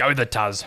Go the Tuz.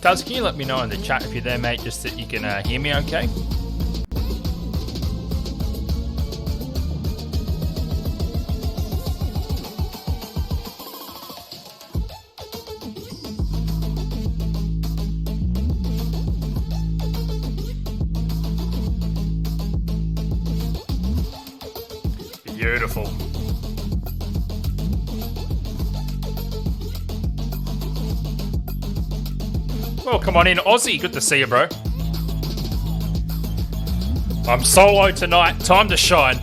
Tuz, can you let me know in the chat if you're there, mate, just that you can hear me okay? Beautiful. Oh, come on in, Aussie. Good to see you, bro. I'm solo tonight. Time to shine.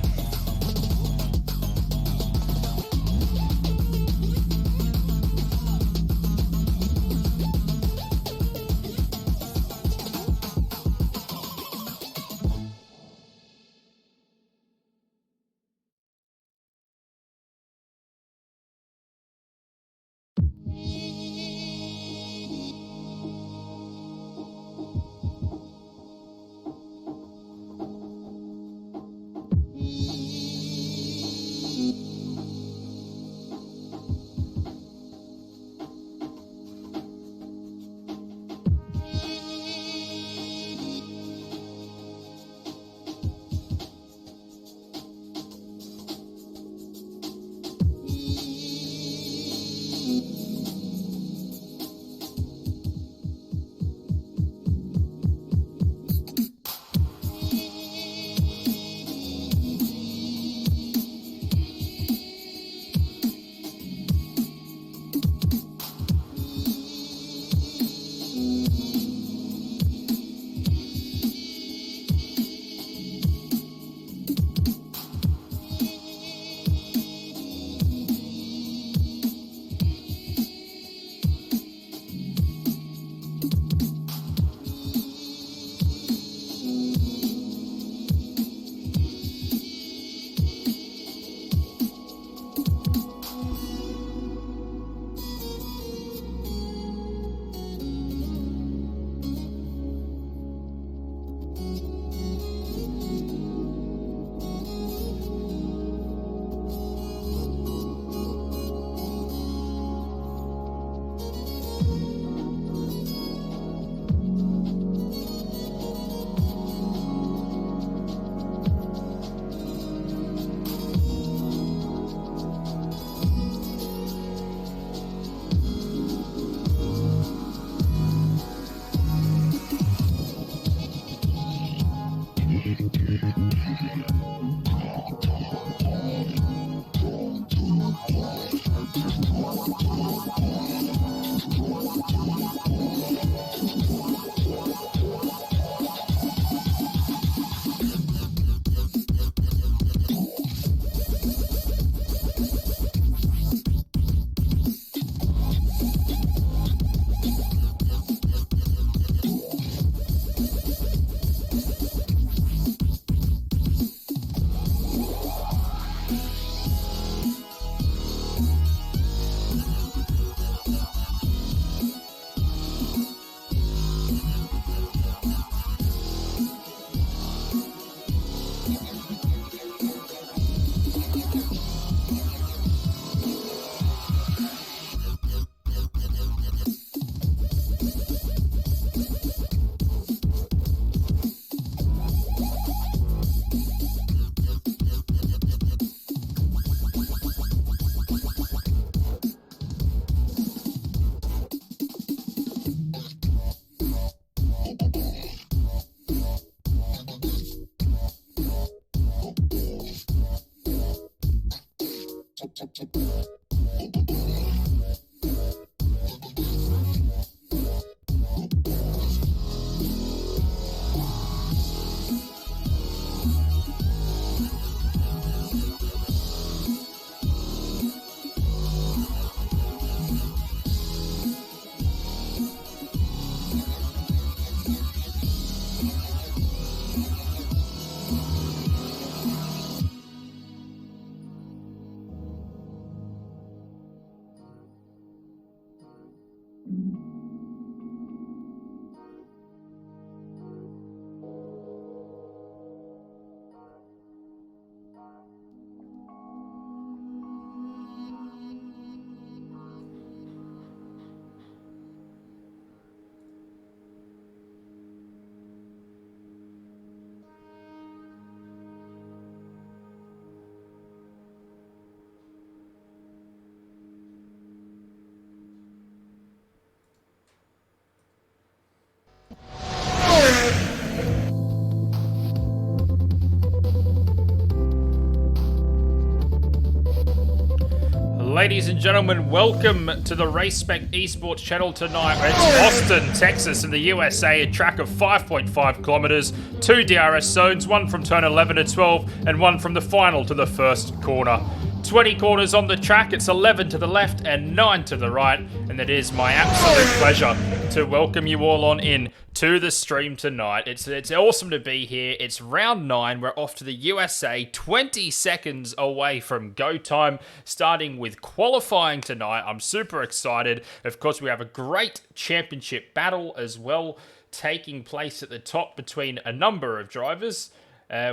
Ladies and gentlemen, welcome to the Race Spec Esports channel tonight. It's Austin, Texas in the USA, a track of 5.5 kilometers, 2 DRS zones, one from turn 11 to 12, and one from the final to the first corner. 20 corners on the track, it's 11 to the left and 9 to the right, and it is my absolute pleasure to welcome you all on in to the stream tonight. It's awesome to be here. It's round 9. We're off to the USA, 20 seconds away from go time, starting with qualifying tonight. I'm super excited. Of course, we have a great championship battle as well taking place at the top between a number of drivers.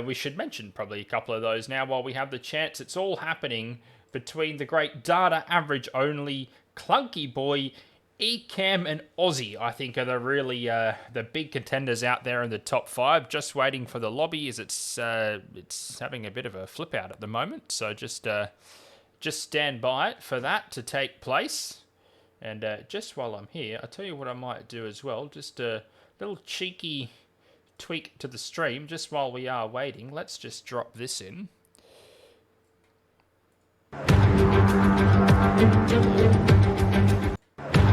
We should mention probably a couple of those now while we have the chance. It's all happening between the great data average only Clunky Boy, Ecam and Aussie, I think, are the really the big contenders out there in the top 5. Just waiting for the lobby as it's having a bit of a flip out at the moment. So just stand by for that to take place. And just while I'm here, I'll tell you what I might do as well. Just a little cheeky tweak to the stream just while we are waiting. Let's just drop this in.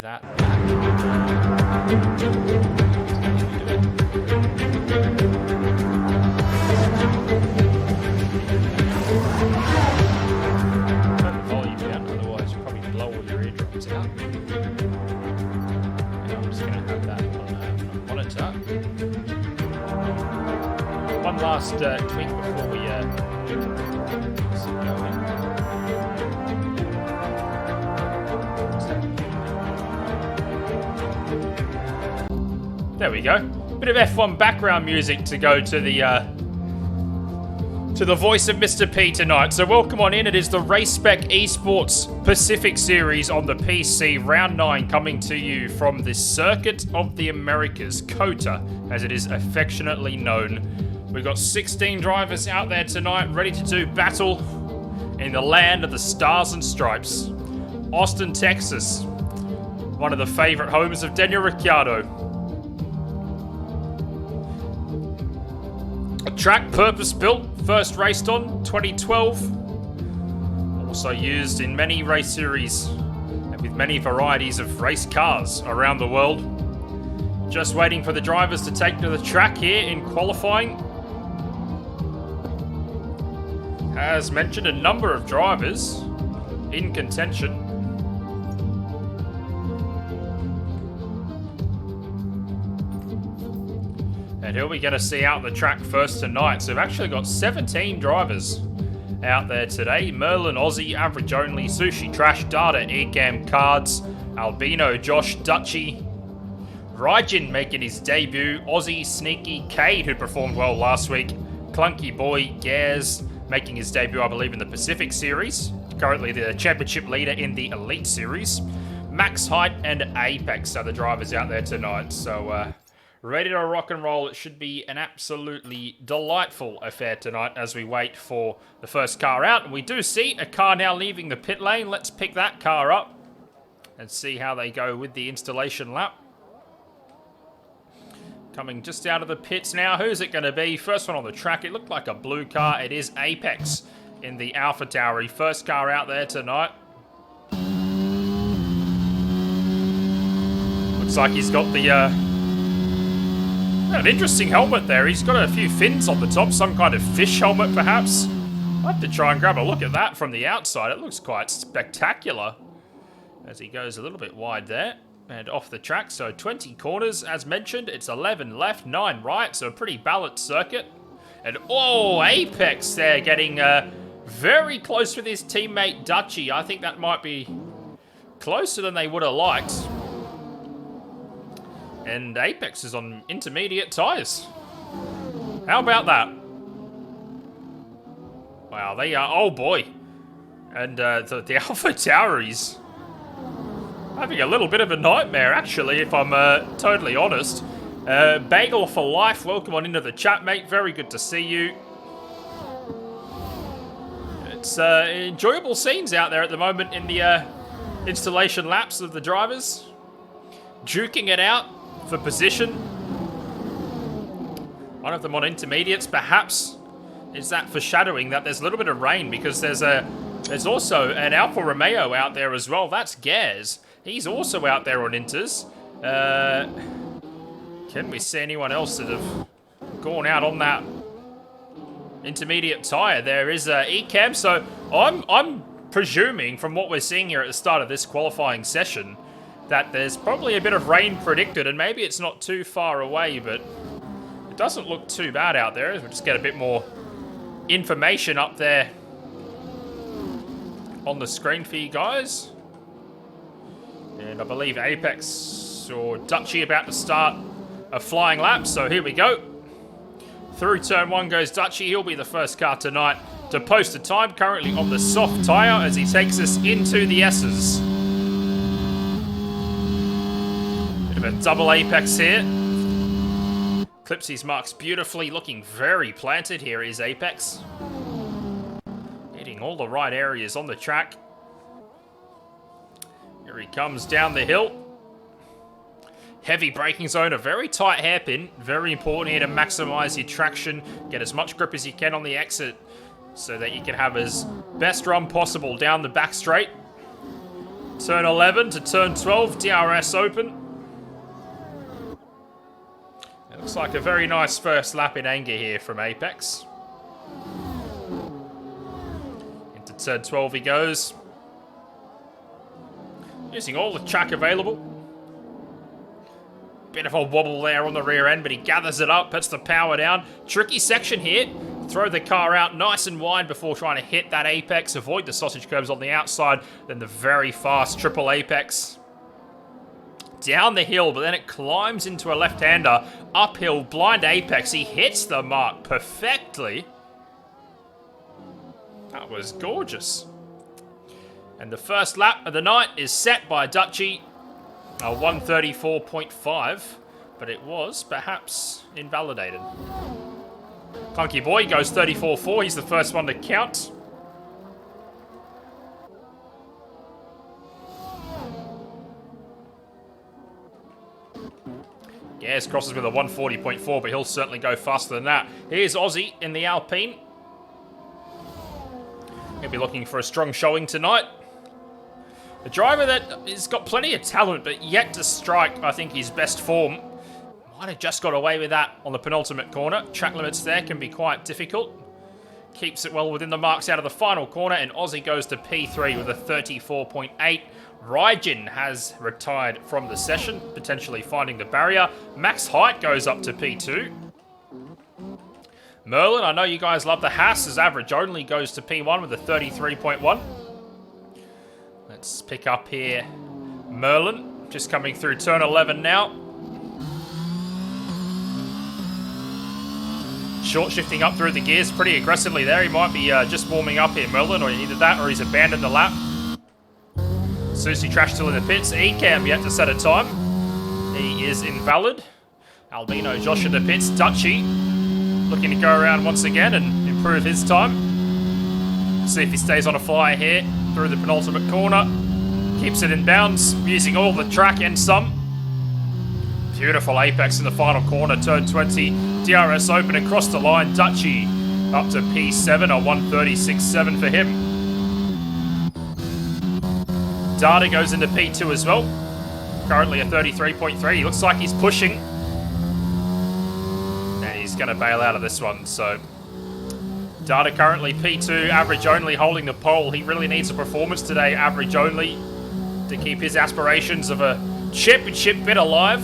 That. Turn the volume down, otherwise you'll probably blow all your eardrums out. And I'm just going to have that on a monitor. One last tweak before we go in. There we go. Bit of F1 background music to go to the voice of Mr.P tonight. So welcome on in. It is the Race Spec Esports Pacific Series on the PC, round 9, coming to you from the Circuit of the Americas, COTA, as it is affectionately known. We've got 16 drivers out there tonight, ready to do battle in the land of the stars and stripes. Austin, Texas, one of the favorite homes of Daniel Ricciardo. A track purpose-built, first raced on 2012. Also used in many race series and with many varieties of race cars around the world. Just waiting for the drivers to take to the track here in qualifying. As mentioned, a number of drivers in contention. And who are we going to see out the track first tonight? So we've actually got 17 drivers out there today. Merlin, Aussie, Average Only, Sushi Trash, Data, Ecam, Cards, Albino, Josh, Dutchy, Raijin making his debut, Aussie, Sneaky, Cade, who performed well last week, Clunky Boy, Gares, making his debut, I believe, in the Pacific Series, currently the championship leader in the Elite Series. Max Height and Apex are the drivers out there tonight. So, ready to rock and roll. It should be an absolutely delightful affair tonight as we wait for the first car out. And we do see a car now leaving the pit lane. Let's pick that car up and see how they go with the installation lap. Coming just out of the pits now. Who's it going to be? First one on the track. It looked like a blue car. It is Apex in the Alpha Tauri. First car out there tonight. Looks like he's got the an interesting helmet there. He's got a few fins on the top, some kind of fish helmet perhaps. I'll have to try and grab a look at that from the outside. It looks quite spectacular as he goes a little bit wide there and off the track. So 20 corners as mentioned. It's 11 left, 9 right, so a pretty balanced circuit. And oh, Apex there getting very close with his teammate Dutchy. I think that might be closer than they would have liked. And Apex is on intermediate tyres. How about that? Wow, they are... Oh, boy. And the Alpha Tauri's having a little bit of a nightmare, actually, if I'm totally honest. Bagel for life, welcome on into the chat, mate. Very good to see you. It's enjoyable scenes out there at the moment in the installation laps of the drivers. Duking it out for position. One of them on intermediates, perhaps. Is that foreshadowing that there's a little bit of rain because there's also an Alfa Romeo out there as well. That's Gaz. He's also out there on inters. Can we see anyone else that have gone out on that intermediate tyre? There is Ecamm. So I'm presuming from what we're seeing here at the start of this qualifying session that there's probably a bit of rain predicted, and maybe it's not too far away, but it doesn't look too bad out there. We'll just get a bit more information up there on the screen for you guys. And I believe Apex or Dutchy about to start a flying lap, so here we go. Through turn 1 goes Dutchy. He'll be the first car tonight to post a time, currently on the soft tyre as he takes us into the S's. Bit of a double Apex here. Clips his marks beautifully, looking very planted here is Apex. Hitting all the right areas on the track. Here he comes down the hill. Heavy braking zone, a very tight hairpin. Very important here to maximize your traction. Get as much grip as you can on the exit so that you can have as best run possible down the back straight. Turn 11 to turn 12, DRS open. It looks like a very nice first lap in anger here from Apex. Into turn 12 he goes. Using all the track available. Bit of a wobble there on the rear end, but he gathers it up, puts the power down. Tricky section here. Throw the car out nice and wide before trying to hit that Apex. Avoid the sausage curbs on the outside. Then the very fast triple Apex. Down the hill, but then it climbs into a left-hander. Uphill, blind Apex. He hits the mark perfectly. That was gorgeous. And the first lap of the night is set by Dutchy. 134.5, but it was perhaps invalidated. Clunky Boy goes 34.4. He's the first one to count. Yes, crosses with a 140.4, but he'll certainly go faster than that. Here's Aussie in the Alpine. He'll be looking for a strong showing tonight. A driver that has got plenty of talent, but yet to strike, I think, his best form. Might have just got away with that on the penultimate corner. Track limits there can be quite difficult. Keeps it well within the marks out of the final corner, and Aussie goes to P3 with a 34.8. Raijin has retired from the session, potentially finding the barrier. Max Height goes up to P2. Merlin, I know you guys love the Haas, as average only goes to P1 with a 33.1. Let's pick up here Merlin, just coming through turn 11 now. Short shifting up through the gears pretty aggressively there. He might be just warming up here, Merlin, or either that or he's abandoned the lap. Susie Trash still in the pits. Ecamm yet to set a time. He is invalid. Albino Josh in the pits. Dutchy looking to go around once again and improve his time. See if he stays on a flyer here through the penultimate corner. Keeps it in bounds, using all the track and some. Beautiful Apex in the final corner, turn 20. DRS open across the line. Dutchy Up to P7, a 136.7 for him. Data goes into P2 as well. Currently a 33.3. He looks like he's pushing. And he's going to bail out of this one. So Data currently P2, average only, holding the pole. He really needs a performance today, average only, to keep his aspirations of a championship bid alive.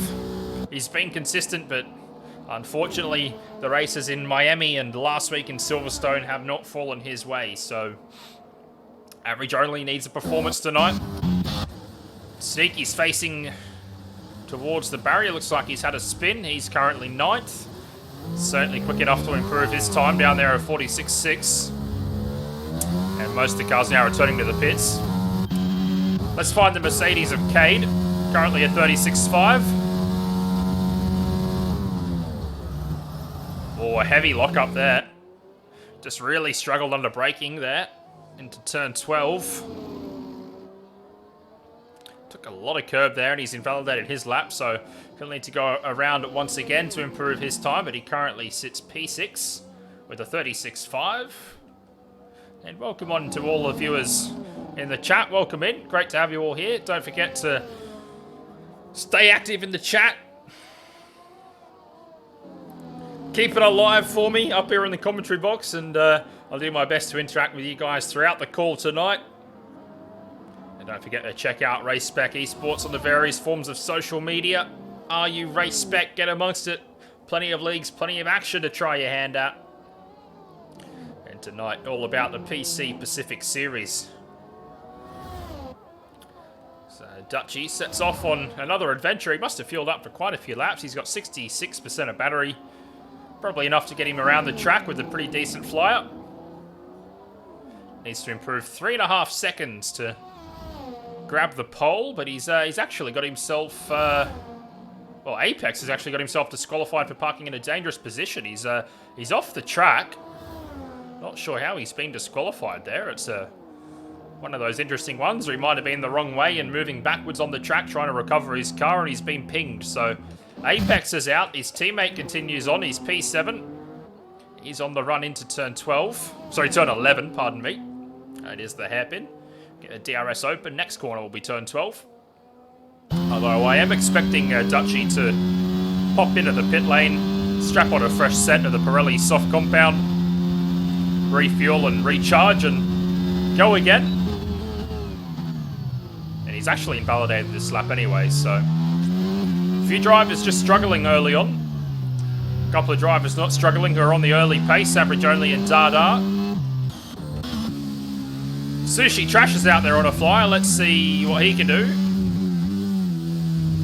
He's been consistent, but unfortunately, the races in Miami and last week in Silverstone have not fallen his way. So average only needs a performance tonight. Sneaky's facing towards the barrier. Looks like he's had a spin. He's currently 9th. Certainly quick enough to improve his time down there at 46.6. And most of the cars now returning to the pits. Let's find the Mercedes of Cade. Currently at 36.5. Oh, a heavy lockup there. Just really struggled under braking there into turn 12. Took a lot of curb there and he's invalidated his lap, so he'll need to go around once again to improve his time, but he currently sits P6 with a 36.5. And welcome on to all the viewers in the chat. Welcome in. Great to have you all here. Don't forget to stay active in the chat. Keep it alive for me up here in the commentary box, and I'll do my best to interact with you guys throughout the call tonight. And don't forget to check out Race Spec Esports on the various forms of social media. Are you Race Spec? Get amongst it. Plenty of leagues, plenty of action to try your hand at. And tonight, all about the PC Pacific Series. So Dutchy sets off on another adventure. He must have fueled up for quite a few laps. He's got 66% of battery. Probably enough to get him around the track with a pretty decent flyer. Needs to improve 3.5 seconds to grab the pole, but he's actually got himself... well, Apex has actually got himself disqualified for parking in a dangerous position. He's off the track. Not sure how he's been disqualified there. It's one of those interesting ones where he might have been the wrong way and moving backwards on the track trying to recover his car, and he's been pinged. So Apex is out. His teammate continues on. He's P7. He's on the run into turn 12. Sorry, turn 11, pardon me. It is the hairpin. Get a DRS open. Next corner will be turn 12. Although I am expecting Dutchy to pop into the pit lane, strap on a fresh set of the Pirelli soft compound, refuel and recharge, and go again. And he's actually invalidated this lap anyway, so a few drivers just struggling early on. A couple of drivers not struggling who are on the early pace, average only in Dada. Sushi Trash is out there on a flyer. Let's see what he can do.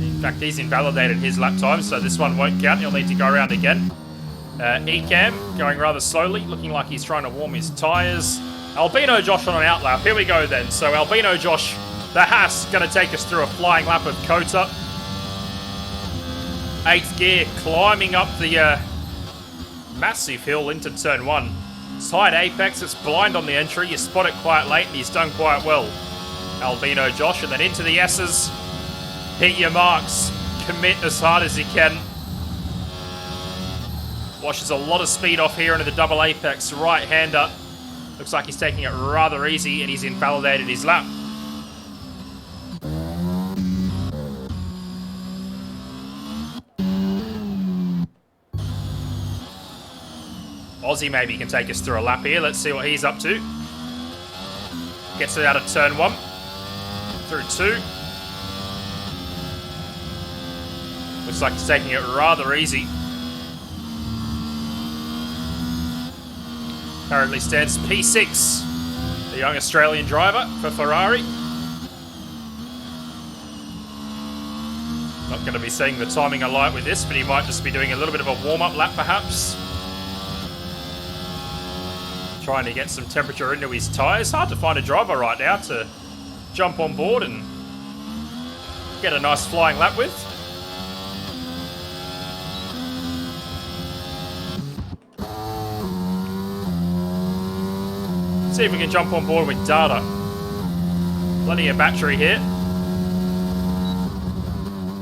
In fact, he's invalidated his lap time, so this one won't count. He'll need to go around again. Ecam going rather slowly, looking like he's trying to warm his tyres. Albino Josh on an out lap. Here we go then. So Albino Josh, the Haas, going to take us through a flying lap of Kota. 8th gear, climbing up the massive hill into turn 1. Side Apex, it's blind on the entry. You spot it quite late and he's done quite well. Albino Josh, and then into the S's. Hit your marks. Commit as hard as you can. Washes a lot of speed off here into the double Apex right-hander. Looks like he's taking it rather easy and he's invalidated his lap. Aussie maybe can take us through a lap here. Let's see what he's up to. Gets it out of turn 1. Through 2. Looks like he's taking it rather easy. Currently stands P6. The young Australian driver for Ferrari. Not going to be seeing the timing alight with this, but he might just be doing a little bit of a warm-up lap perhaps. Trying to get some temperature into his tyres. Hard to find a driver right now to jump on board and get a nice flying lap with. See if we can jump on board with Data. Plenty of battery here.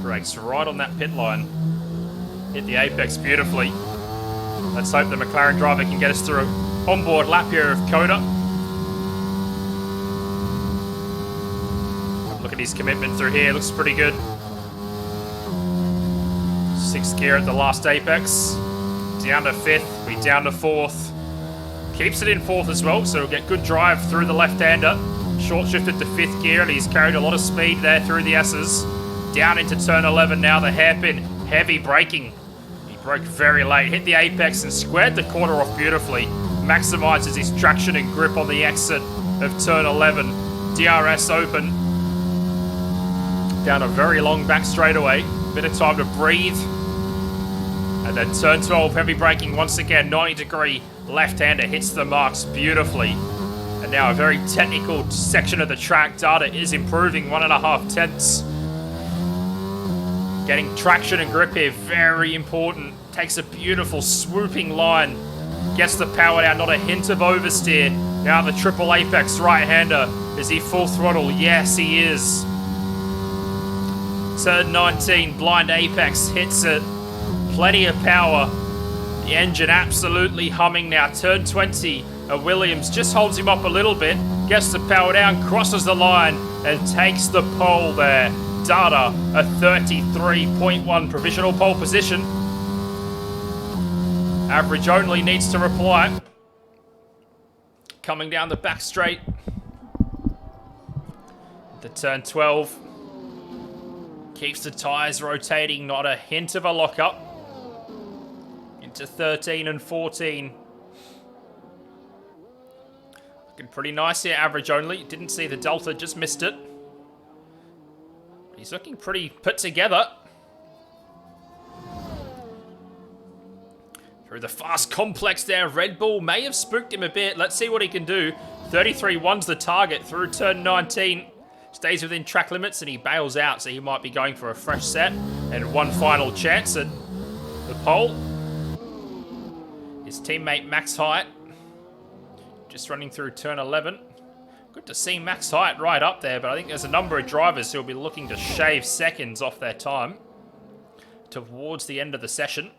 Brakes right on that pit line. Hit the Apex beautifully. Let's hope the McLaren driver can get us through onboard lap here of Coda. Look at his commitment through here, looks pretty good. 6th gear at the last apex. Down to 5th, be down to 4th. Keeps it in 4th as well, so he'll get good drive through the left-hander. Short shifted to 5th gear, and he's carried a lot of speed there through the S's. Down into turn 11 now, the hairpin. Heavy braking. He broke very late, hit the apex and squared the corner off beautifully. Maximizes his traction and grip on the exit of turn 11. DRS open. Down a very long back straightaway. Bit of time to breathe. And then turn 12, heavy braking once again, 90-degree left-hander hits the marks beautifully. And now a very technical section of the track. Data is improving, 1.5 tenths. Getting traction and grip here, very important. Takes a beautiful swooping line. Gets the power down, not a hint of oversteer. Now the triple apex right-hander. Is he full throttle? Yes, he is. Turn 19, blind apex hits it. Plenty of power. The engine absolutely humming now. Turn 20, Williams just holds him up a little bit. Gets the power down, crosses the line, and takes the pole there. Data, a 33.1 provisional pole position. Average only needs to reply. Coming down the back straight. The turn 12. Keeps the tyres rotating, not a hint of a lockup. Into 13 and 14. Looking pretty nice here, average only. Didn't see the delta, just missed it. He's looking pretty put together. Through the fast complex there, Red Bull may have spooked him a bit. Let's see what he can do. 33.1's the target through turn 19. Stays within track limits and he bails out, so he might be going for a fresh set and one final chance at the pole. His teammate Max Height just running through turn 11. Good to see Max Height right up there, but I think there's a number of drivers who will be looking to shave seconds off their time towards the end of the session.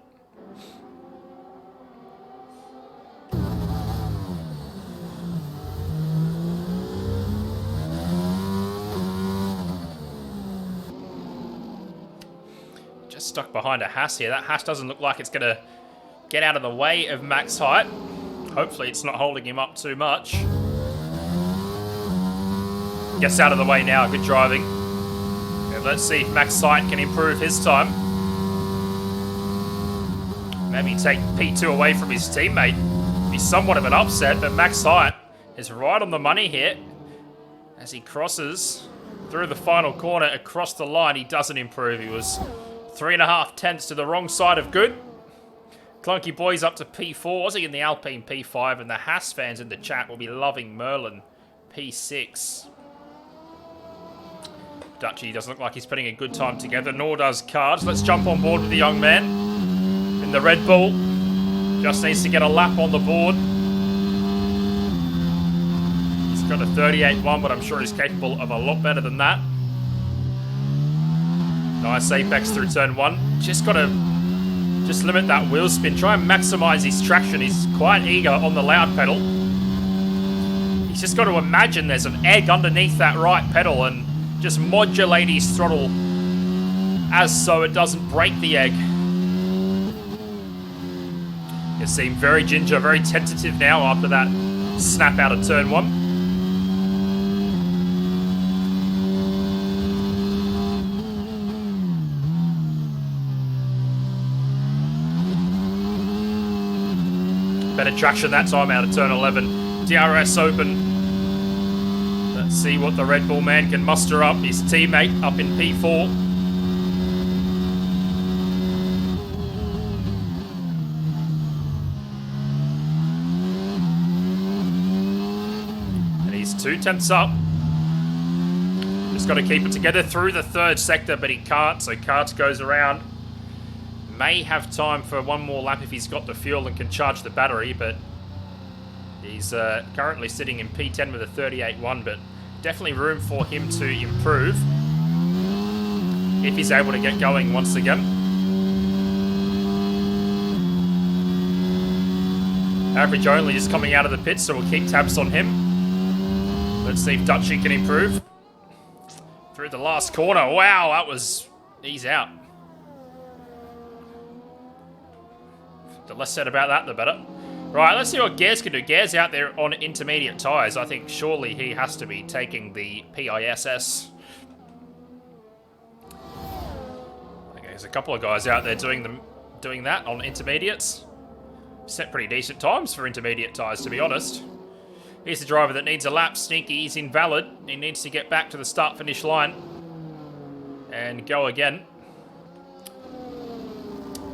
Just stuck behind a Haas here. That Haas doesn't look like it's going to get out of the way of Max Height. Hopefully it's not holding him up too much. Gets out of the way now, good driving. And let's see if Max Height can improve his time. Maybe take P2 away from his teammate. Be somewhat of an upset, but Max Height is right on the money here. As he crosses through the final corner across the line, he doesn't improve. He was 3.5 tenths to the wrong side of good. Clunky Boys up to P4. Aussie in the Alpine P5, and the Haas fans in the chat will be loving Merlin P6. Dutchy doesn't look like he's putting a good time together, nor does Cards. Let's jump on board with the young man in the Red Bull. Just needs to get a lap on the board. He's got a 38.1, but I'm sure he's capable of a lot better than that. Nice apex through turn 1. Just got to limit that wheel spin. Try and maximize his traction. He's quite eager on the loud pedal. He's just got to imagine there's an egg underneath that right pedal and just modulate his throttle as so it doesn't break the egg. You seem very ginger, very tentative now after that snap out of turn 1. Better traction that time out of turn 11. DRS open. Let's see what the Red Bull man can muster up. His teammate up in P4. And he's 2 tenths up. Just got to keep it together through the third sector, but he can't, so Karts goes around. May have time for one more lap if he's got the fuel and can charge the battery, but he's currently sitting in P10 with a 38.1, but definitely room for him to improve if he's able to get going once again. Average Only is coming out of the pits, so we'll keep tabs on him. Let's see if Dutchy can improve. Through the last corner. Wow, that was... He's out. The less said about that, the better. Right, let's see what Gares can do. Gares out there on intermediate tyres. I think surely he has to be taking the PISS. Okay, there's a couple of guys out there doing that on intermediates. Set pretty decent times for intermediate tyres, to be honest. Here's the driver that needs a lap. Sneaky, he's invalid. He needs to get back to the start-finish line and go again.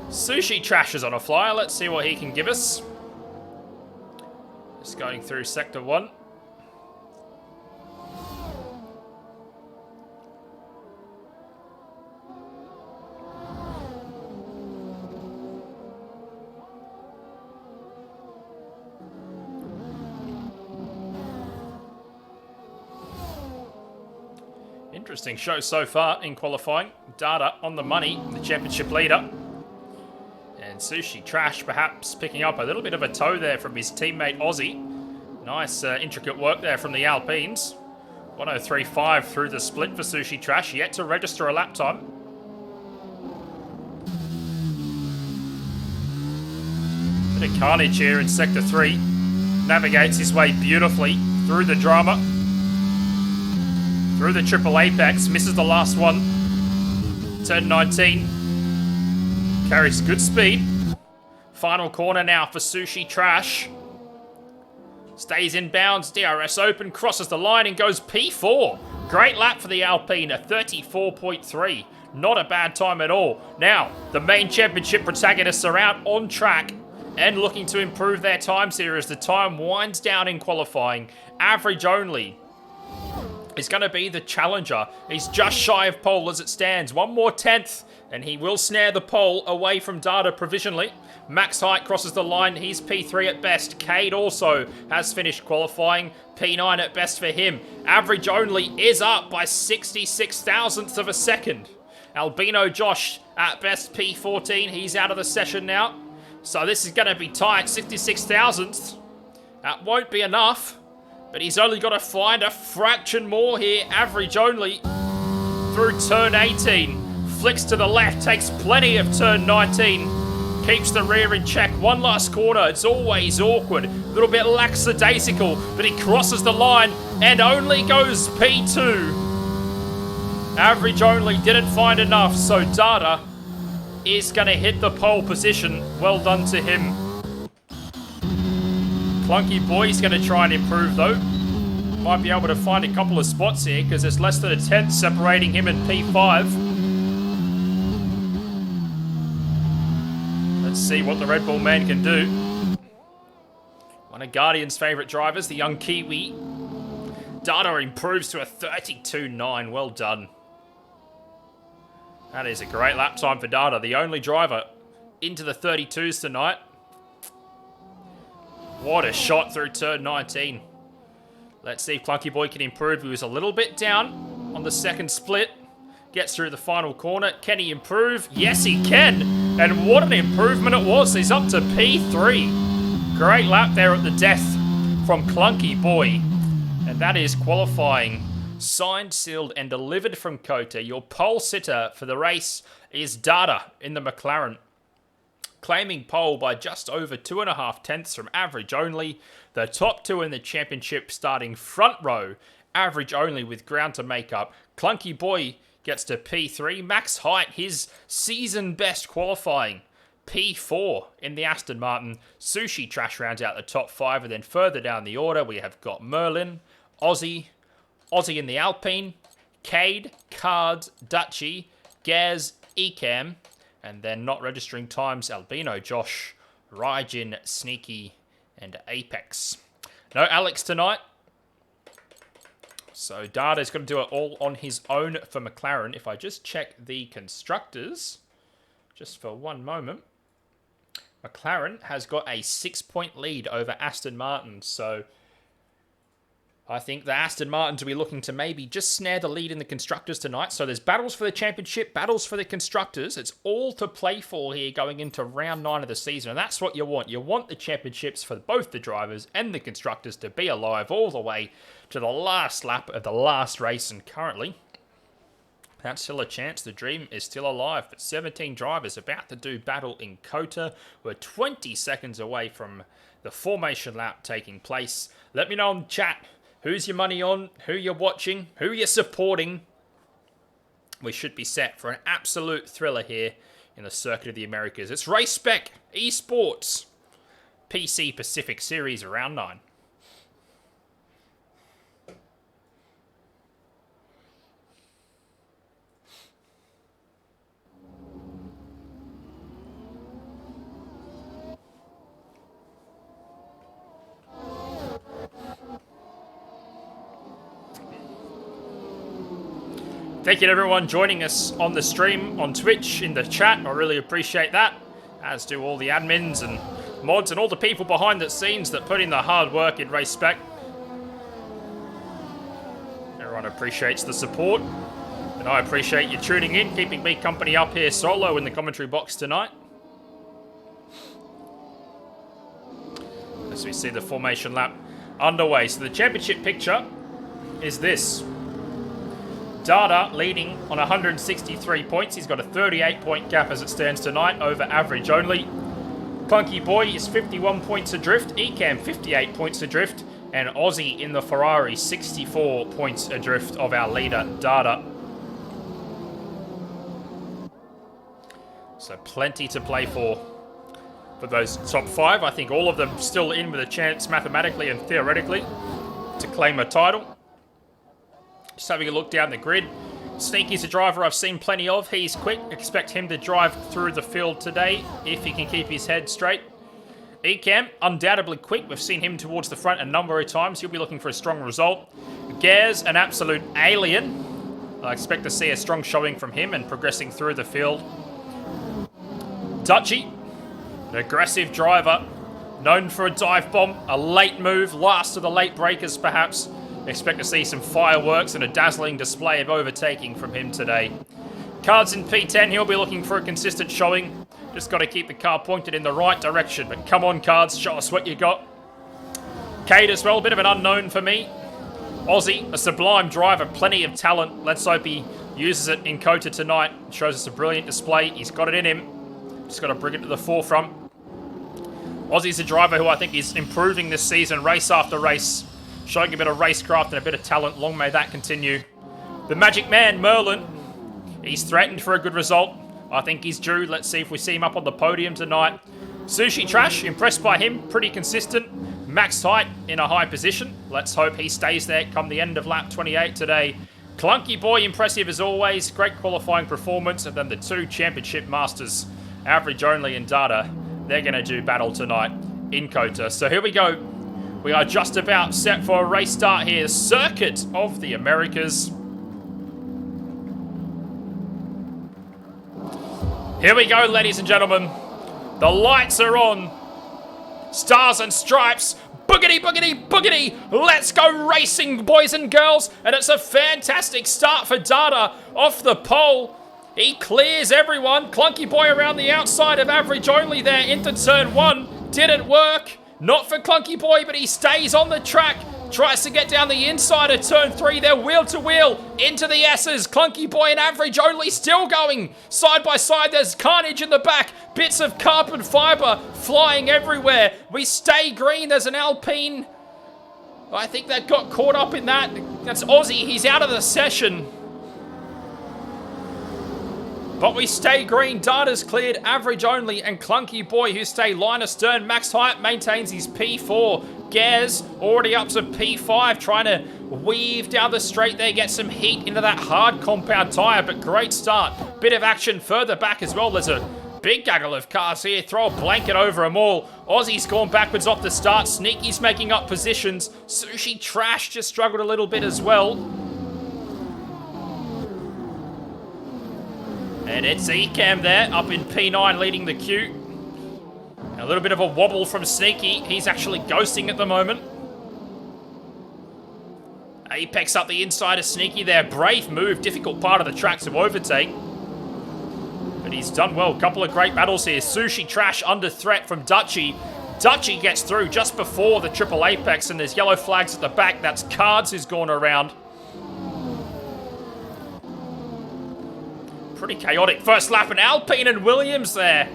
Sushi Trash is on a flyer. Let's see what he can give us. Just going through Sector 1. Interesting show so far in qualifying. Data on the money, the championship leader. And Sushi Trash perhaps picking up a little bit of a toe there from his teammate Aussie. Nice intricate work there from the Alpines. 103.5 through the split for Sushi Trash, yet to register a lap time. Bit of carnage here in Sector 3. Navigates his way beautifully through the drama. Through the triple apex, misses the last one. Turn 19. Carries good speed. Final corner now for Sushi Trash. Stays in bounds, DRS open, crosses the line and goes P4. Great lap for the Alpine, a 34.3. Not a bad time at all. Now, the main championship protagonists are out on track and looking to improve their times here as the time winds down in qualifying. Average Only is going to be the challenger. He's just shy of pole as it stands. One more tenth and he will snare the pole away from Data provisionally. Max Height crosses the line. He's P3 at best. Cade also has finished qualifying. P9 at best for him. Average Only is up by 66 thousandths of a second. Albino Josh at best P14. He's out of the session now. So this is going to be tight. 66 thousandths. That won't be enough. But he's only got to find a fraction more here. Average Only through turn 18. Flicks to the left. Takes plenty of turn 19. Keeps the rear in check. One last corner. It's always awkward. A little bit lackadaisical. But he crosses the line and only goes P2. Average Only didn't find enough. So Data is going to hit the pole position. Well done to him. Clunky Boy's going to try and improve though. Might be able to find a couple of spots here because there's less than a tenth separating him and P5. Let's see what the Red Bull man can do. One of Guardian's favourite drivers, the young Kiwi. Data improves to a 32.9. Well done. That is a great lap time for Data. The only driver into the 32s tonight. What a shot through turn 19. Let's see if Clunky Boy can improve. He was a little bit down on the second split. Gets through the final corner. Can he improve? Yes, he can. And what an improvement it was. He's up to P3. Great lap there at the death from Clunky Boy. And that is qualifying. Signed, sealed, and delivered from Kota. Your pole sitter for the race is Data in the McLaren. Claiming pole by just over 2.5 tenths from Average Only. The top two in the championship starting front row. Average Only with ground to make up. Clunky Boy gets to P3. Max Height, his season best qualifying. P4 in the Aston Martin. Sushi Trash rounds out the top 5. And then further down the order, we have got Merlin, Aussie in the Alpine, Cade, Cards, Dutchy, Gaz, Ecam. And then not registering times, Albino Josh, Raijin, Sneaky, and Apex. No Alex tonight. So Data's going to do it all on his own for McLaren. If I just check the constructors, just for one moment. McLaren has got a 6-point lead over Aston Martin. So I think the Aston Martins will be looking to maybe just snare the lead in the Constructors tonight. So there's battles for the Championship, battles for the Constructors. It's all to play for here going into round 9 of the season. And that's what you want. You want the Championships for both the drivers and the Constructors to be alive all the way to the last lap of the last race. And currently, that's still a chance. The dream is still alive. But 17 drivers about to do battle in Kota. We're 20 seconds away from the formation lap taking place. Let me know in the chat. Who's your money on? Who you're watching? Who you're supporting? We should be set for an absolute thriller here in the Circuit of the Americas. It's Race Spec Esports PC Pacific Series Round 9. Thank you to everyone joining us on the stream, on Twitch, in the chat. I really appreciate that. As do all the admins and mods and all the people behind the scenes that put in the hard work in Race Spec. Everyone appreciates the support. And I appreciate you tuning in, keeping me company up here solo in the commentary box tonight. As we see the formation lap underway. So the championship picture is this. Dada leading on 163 points. He's got a 38-point gap as it stands tonight over average only. Clunky Boy is 51 points adrift. Ecam 58 points adrift. And Aussie in the Ferrari 64 points adrift of our leader Dada. So plenty to play for those top 5. I think all of them still in with a chance mathematically and theoretically to claim a title. Just having a look down the grid. Sneaky's a driver I've seen plenty of. He's quick. Expect him to drive through the field today if he can keep his head straight. Ecam, undoubtedly quick. We've seen him towards the front a number of times. He'll be looking for a strong result. Gares, an absolute alien. I expect to see a strong showing from him and progressing through the field. Dutchy, an aggressive driver. Known for a dive bomb, a late move, last of the late breakers perhaps. Expect to see some fireworks and a dazzling display of overtaking from him today. Cards in P10, he'll be looking for a consistent showing. Just got to keep the car pointed in the right direction. But come on, Cards, show us what you got. Cade as well, a bit of an unknown for me. Aussie, a sublime driver, plenty of talent. Let's hope he uses it in Kota tonight. Shows us a brilliant display. He's got it in him. Just got to bring it to the forefront. Aussie's a driver who I think is improving this season, race after race. Showing a bit of racecraft and a bit of talent. Long may that continue. The Magic Man, Merlin. He's threatened for a good result. I think he's due. Let's see if we see him up on the podium tonight. Sushi Trash, impressed by him. Pretty consistent. Max Height in a high position. Let's hope he stays there come the end of lap 28 today. Clunky Boy, impressive as always. Great qualifying performance. And then the 2 championship masters, Average Only and Dada. They're going to do battle tonight in Kota. So here we go. We are just about set for a race start here. Circuit of the Americas. Here we go, ladies and gentlemen. The lights are on. Stars and stripes. Boogity, boogity, boogity. Let's go racing, boys and girls. And it's a fantastic start for Dada off the pole. He clears everyone. Clunky Boy around the outside of Average Only there into turn 1. Didn't work. Not for Clunky Boy, but he stays on the track. Tries to get down the inside of turn 3. They're wheel to wheel into the S's. Clunky Boy and Average Only still going. Side by side, there's carnage in the back. Bits of carbon fiber flying everywhere. We stay green. There's an Alpine. I think that got caught up in that. That's Aussie. He's out of the session. But we stay green. Dada's cleared. Average Only and Clunky Boy who stay line astern. Max Height maintains his P4. Gares already up to P5, trying to weave down the straight there, get some heat into that hard compound tyre, but great start. Bit of action further back as well. There's a big gaggle of cars here. Throw a blanket over them all. Aussie's gone backwards off the start. Sneaky's making up positions. Sushi Trash just struggled a little bit as well. And it's Ecam there, up in P9 leading the queue. A little bit of a wobble from Sneaky. He's actually ghosting at the moment. Apex up the inside of Sneaky there. Brave move, difficult part of the track to overtake. But he's done well. Couple of great battles here. Sushi Trash under threat from Dutchy. Dutchy gets through just before the triple Apex, and there's yellow flags at the back. That's Cards who's gone around. Pretty chaotic first lap, and Alpine and Williams there.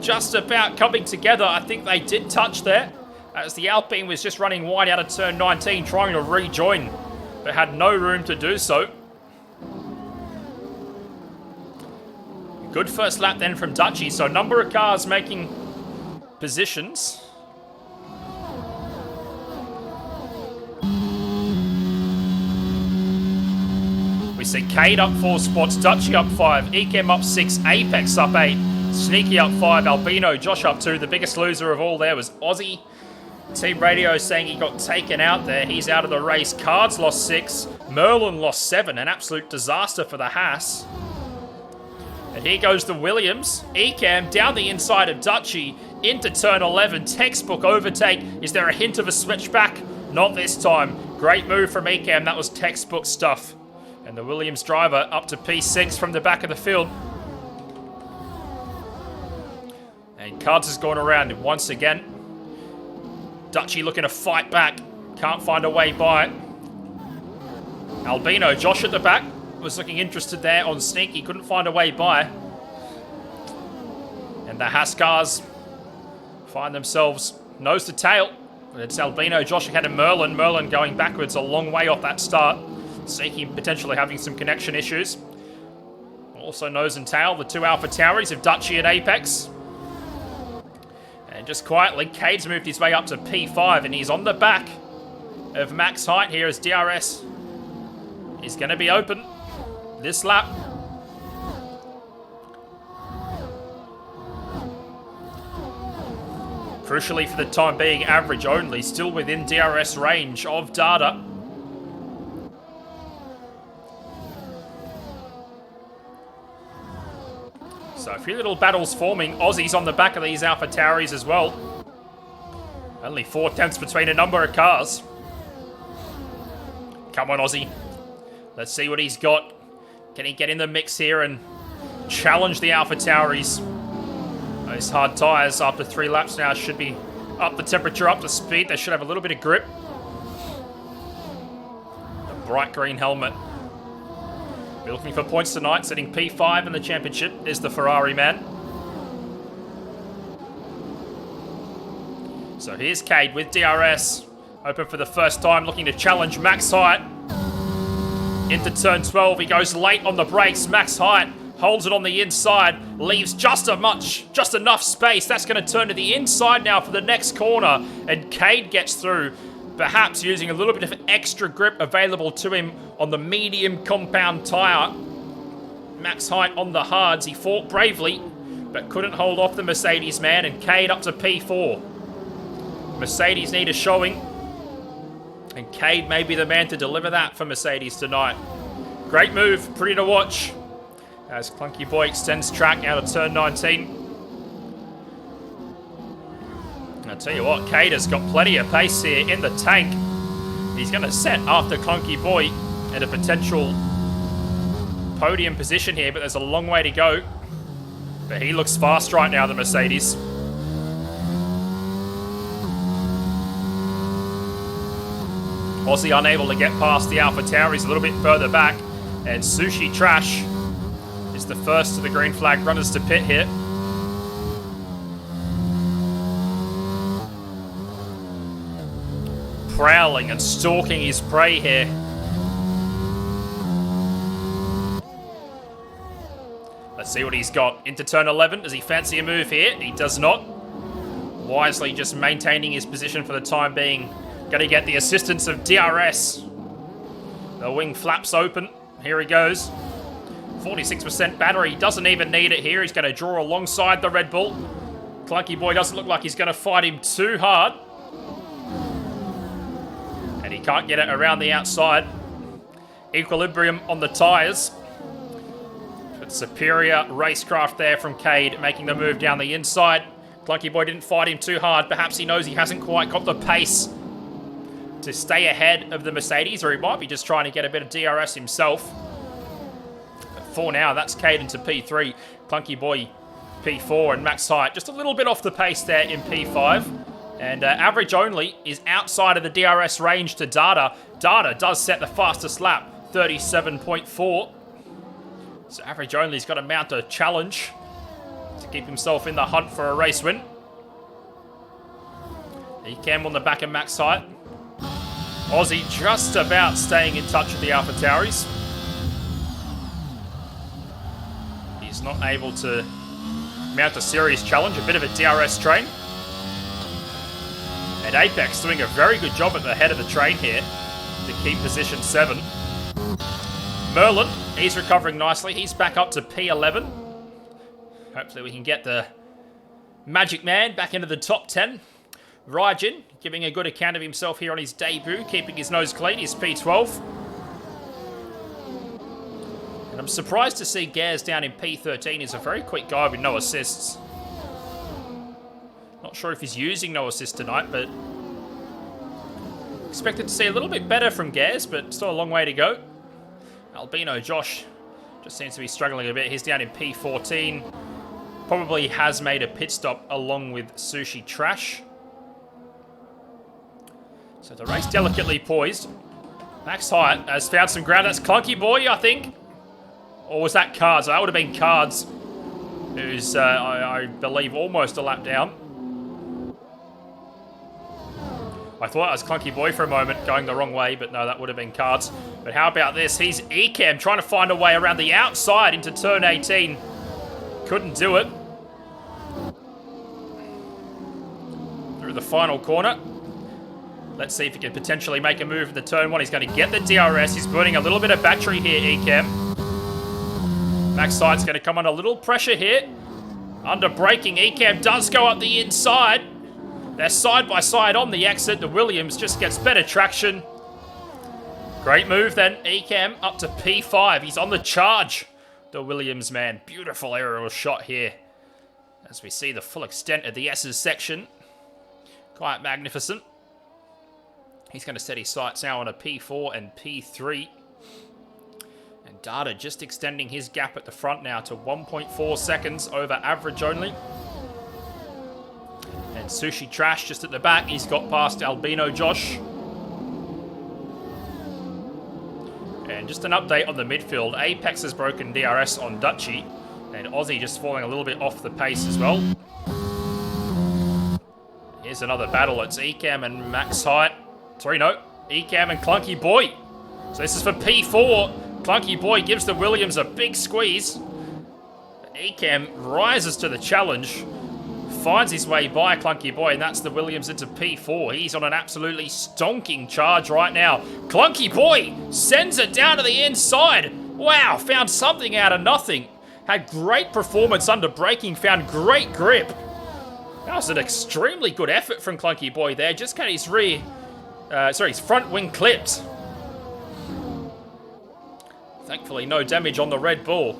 Just about coming together. I think they did touch there, as the Alpine was just running wide out of turn 19, trying to rejoin, but had no room to do so. Good first lap then from Dutchy, so a number of cars making positions. We see Cade up 4 spots, Dutchy up 5, Ekem up 6, Apex up 8, Sneaky up 5, Albino, Josh up 2. The biggest loser of all there was Aussie. Team Radio saying he got taken out there. He's out of the race. Cards lost 6, Merlin lost 7. An absolute disaster for the Haas. And here goes the Williams. Ekem down the inside of Dutchy into turn 11. Textbook overtake. Is there a hint of a switchback? Not this time. Great move from Ekem. That was textbook stuff. And the Williams driver up to P6 from the back of the field. And Cards has gone around once again. Dutchy looking to fight back. Can't find a way by it. Albino, Josh at the back, was looking interested there on Sneaky. Couldn't find a way by. And the Haas cars find themselves nose to tail. It's Albino, Josh ahead of Merlin. Merlin going backwards a long way off that start. Sneaky potentially having some connection issues. Also nose and tail, the 2 Alpha Tauris of Dutchy and Apex. And just quietly, Cade's moved his way up to P5, and he's on the back of Max Height here as DRS is going to be open this lap. Crucially for the time being, average only, still within DRS range of data. So a few little battles forming. Aussie's on the back of these Alpha Tauris as well. Only 4 tenths between a number of cars. Come on, Aussie. Let's see what he's got. Can he get in the mix here and challenge the Alpha Tauris? Those hard tyres after 3 laps now should be up the temperature, up the speed. They should have a little bit of grip. The bright green helmet. We're looking for points tonight, sitting P5 in the championship is the Ferrari man. So here's Cade with DRS. Open for the first time, looking to challenge Max Height. Into turn 12, he goes late on the brakes. Max Height holds it on the inside, leaves just enough space. That's going to turn to the inside now for the next corner. And Cade gets through, perhaps using a little bit of extra grip available to him on the medium compound tyre. Max Height on the hards. He fought bravely, but couldn't hold off the Mercedes man, and Cade up to P4. Mercedes need a showing, and Cade may be the man to deliver that for Mercedes tonight. Great move, pretty to watch, as Clunky Boy extends track out of turn 19. I'll tell you what, Cade has got plenty of pace here in the tank. He's going to set after Clunky Boy at a potential podium position here, but there's a long way to go. But he looks fast right now, the Mercedes. Aussie unable to get past the Alpha Tauris, a little bit further back. And Sushi Trash is the first of the green flag runners to pit here. Prowling and stalking his prey here. Let's see what he's got. Into turn 11. Does he fancy a move here? He does not. Wisely just maintaining his position for the time being. Going to get the assistance of DRS. The wing flaps open. Here he goes. 46% battery. He doesn't even need it here. He's going to draw alongside the Red Bull. Clunky Boy doesn't look like he's going to fight him too hard. And he can't get it around the outside. Equilibrium on the tyres. But superior racecraft there from Cade, making the move down the inside. Clunky Boy didn't fight him too hard. Perhaps he knows he hasn't quite got the pace to stay ahead of the Mercedes, or he might be just trying to get a bit of DRS himself. But for now, that's Caden to P3, Clunky Boy P4, and Max Height just a little bit off the pace there in P5. And average only is outside of the DRS range to Data. Data does set the fastest lap, 37.4. So average only's got to mount a challenge to keep himself in the hunt for a race win. Cam on the back of Max Height. Aussie just about staying in touch with the AlphaTauris. He's not able to mount a serious challenge, a bit of a DRS train. And Apex doing a very good job at the head of the train here to keep position 7. Merlin, he's recovering nicely. He's back up to P11. Hopefully we can get the Magic Man back into the top 10. Raijin, giving a good account of himself here on his debut, keeping his nose clean. He's P12. And I'm surprised to see Gaz down in P13. He's a very quick guy with no assists. Not sure if he's using no assist tonight, but expected to see a little bit better from Gaz, but still a long way to go. Albino Josh just seems to be struggling a bit. He's down in P14. Probably has made a pit stop along with Sushi Trash. So the race delicately poised. Max Height has found some ground. That's Clunky Boy, I think. Or was that Cards? That would have been Cards, who's, I believe, almost a lap down. I thought it was Clunky Boy for a moment, going the wrong way, but no, that would have been Cards. But how about this? He's Ecam trying to find a way around the outside into turn 18. Couldn't do it. Through the final corner. Let's see if he can potentially make a move in the turn 1. He's going to get the DRS. He's burning a little bit of battery here, Ecam. Max Height's going to come under a little pressure here. Under braking, Ecam does go up the inside. They're side by side on the exit. The Williams just gets better traction. Great move then. Ecam up to P5. He's on the charge. The Williams man. Beautiful aerial shot here. As we see the full extent of the S's section. Quite magnificent. He's going to set his sights now on a P4 and P3. And Data just extending his gap at the front now to 1.4 seconds over average only. And Sushi Trash just at the back. He's got past Albino Josh. And just an update on the midfield. Apex has broken DRS on Dutchy. And Aussie just falling a little bit off the pace as well. Here's another battle. It's Ecam and Max Height. Sorry, no. Ecam and Clunky Boy. So this is for P4. Clunky Boy gives the Williams a big squeeze. Ecam rises to the challenge. Finds his way by Clunky Boy, and that's the Williams into P4. He's on an absolutely stonking charge right now. Clunky Boy sends it down to the inside. Wow, found something out of nothing. Had great performance under braking, found great grip. That was an extremely good effort from Clunky Boy there. Just got his his front wing clipped. Thankfully, no damage on the Red Bull.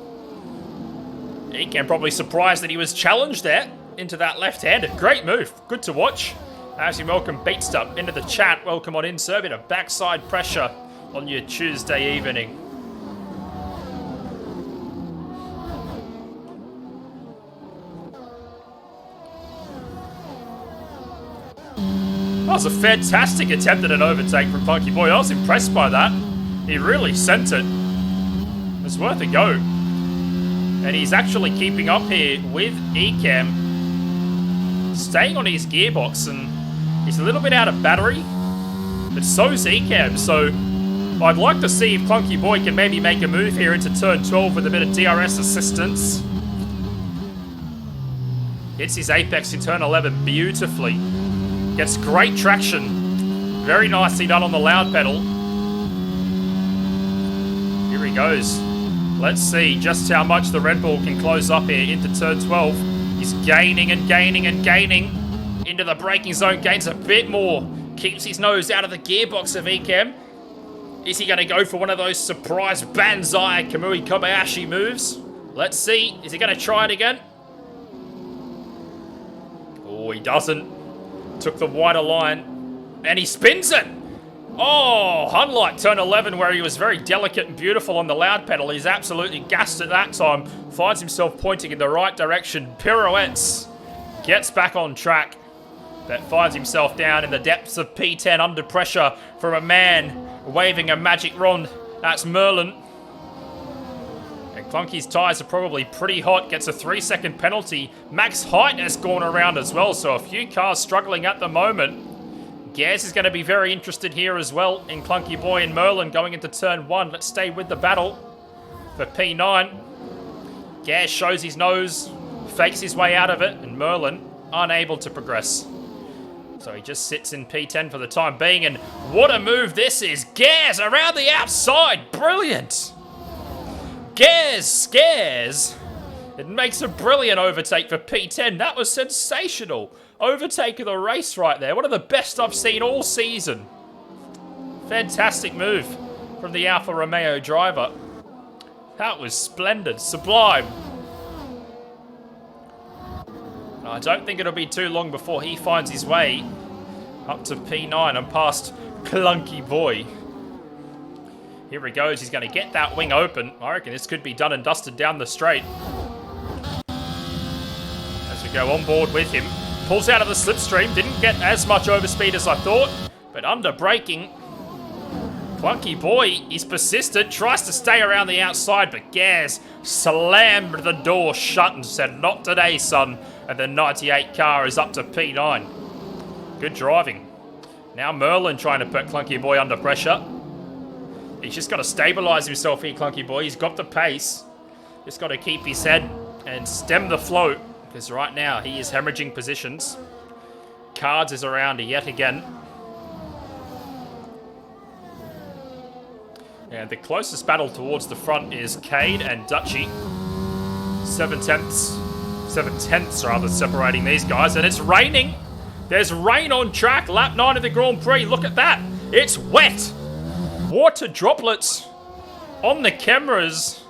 Ecam probably surprised that he was challenged there into that left-handed. Great move. Good to watch. As you welcome Beatstup into the chat. Welcome on in, sir. Bit of backside pressure on your Tuesday evening. That was a fantastic attempt at an overtake from Clunky Boy. I was impressed by that. He really sent it. It was worth a go. And he's actually keeping up here with Ecam. Staying on his gearbox, and he's a little bit out of battery. But so's Ecam, so I'd like to see if Clunky Boy can maybe make a move here into turn 12 with a bit of DRS assistance. Hits his apex in turn 11 beautifully. Gets great traction. Very nicely done on the loud pedal. Here he goes. Let's see just how much the Red Bull can close up here into turn 12. He's gaining and gaining and gaining into the braking zone. Gains a bit more. Keeps his nose out of the gearbox of Ecam. Is he going to go for one of those surprise Banzai Kamui Kobayashi moves? Let's see. Is he going to try it again? Oh, he doesn't. Took the wider line. And he spins it. Oh, unlike turn 11 where he was very delicate and beautiful on the loud pedal, he's absolutely gassed at that time. Finds himself pointing in the right direction, pirouettes, gets back on track, but finds himself down in the depths of P10 under pressure from a man waving a magic wand. That's Merlin. And Clunky's tyres are probably pretty hot, gets a 3-second penalty. Max height has gone around as well, so a few cars struggling at the moment. Gaz is going to be very interested here as well in Clunky Boy and Merlin going into turn 1. Let's stay with the battle for P9. Gaz shows his nose, fakes his way out of it, and Merlin unable to progress. So he just sits in P10 for the time being, and what a move this is. Gaz around the outside, brilliant. Gaz scares. It makes a brilliant overtake for P10. That was sensational. Overtake of the race right there. One of the best I've seen all season. Fantastic move from the Alfa Romeo driver. That was splendid. Sublime. I don't think it'll be too long before he finds his way up to P9 and past Clunky Boy. Here he goes. He's going to get that wing open. I reckon this could be done and dusted down the straight. As we go on board with him. Pulls out of the slipstream. Didn't get as much overspeed as I thought. But under braking. Clunky Boy, he's persistent. Tries to stay around the outside. But Gaz slammed the door shut and said, "Not today, son." And the 98 car is up to P9. Good driving. Now Merlin trying to put Clunky Boy under pressure. He's just got to stabilise himself here, Clunky Boy. He's got the pace. Just got to keep his head and stem the float. Because right now, he is hemorrhaging positions. Cards is around yet again. And the closest battle towards the front is Cade and Dutchy. 7 tenths rather, separating these guys. And it's raining. There's rain on track. Lap 9 of the Grand Prix. Look at that. It's wet. Water droplets on the cameras.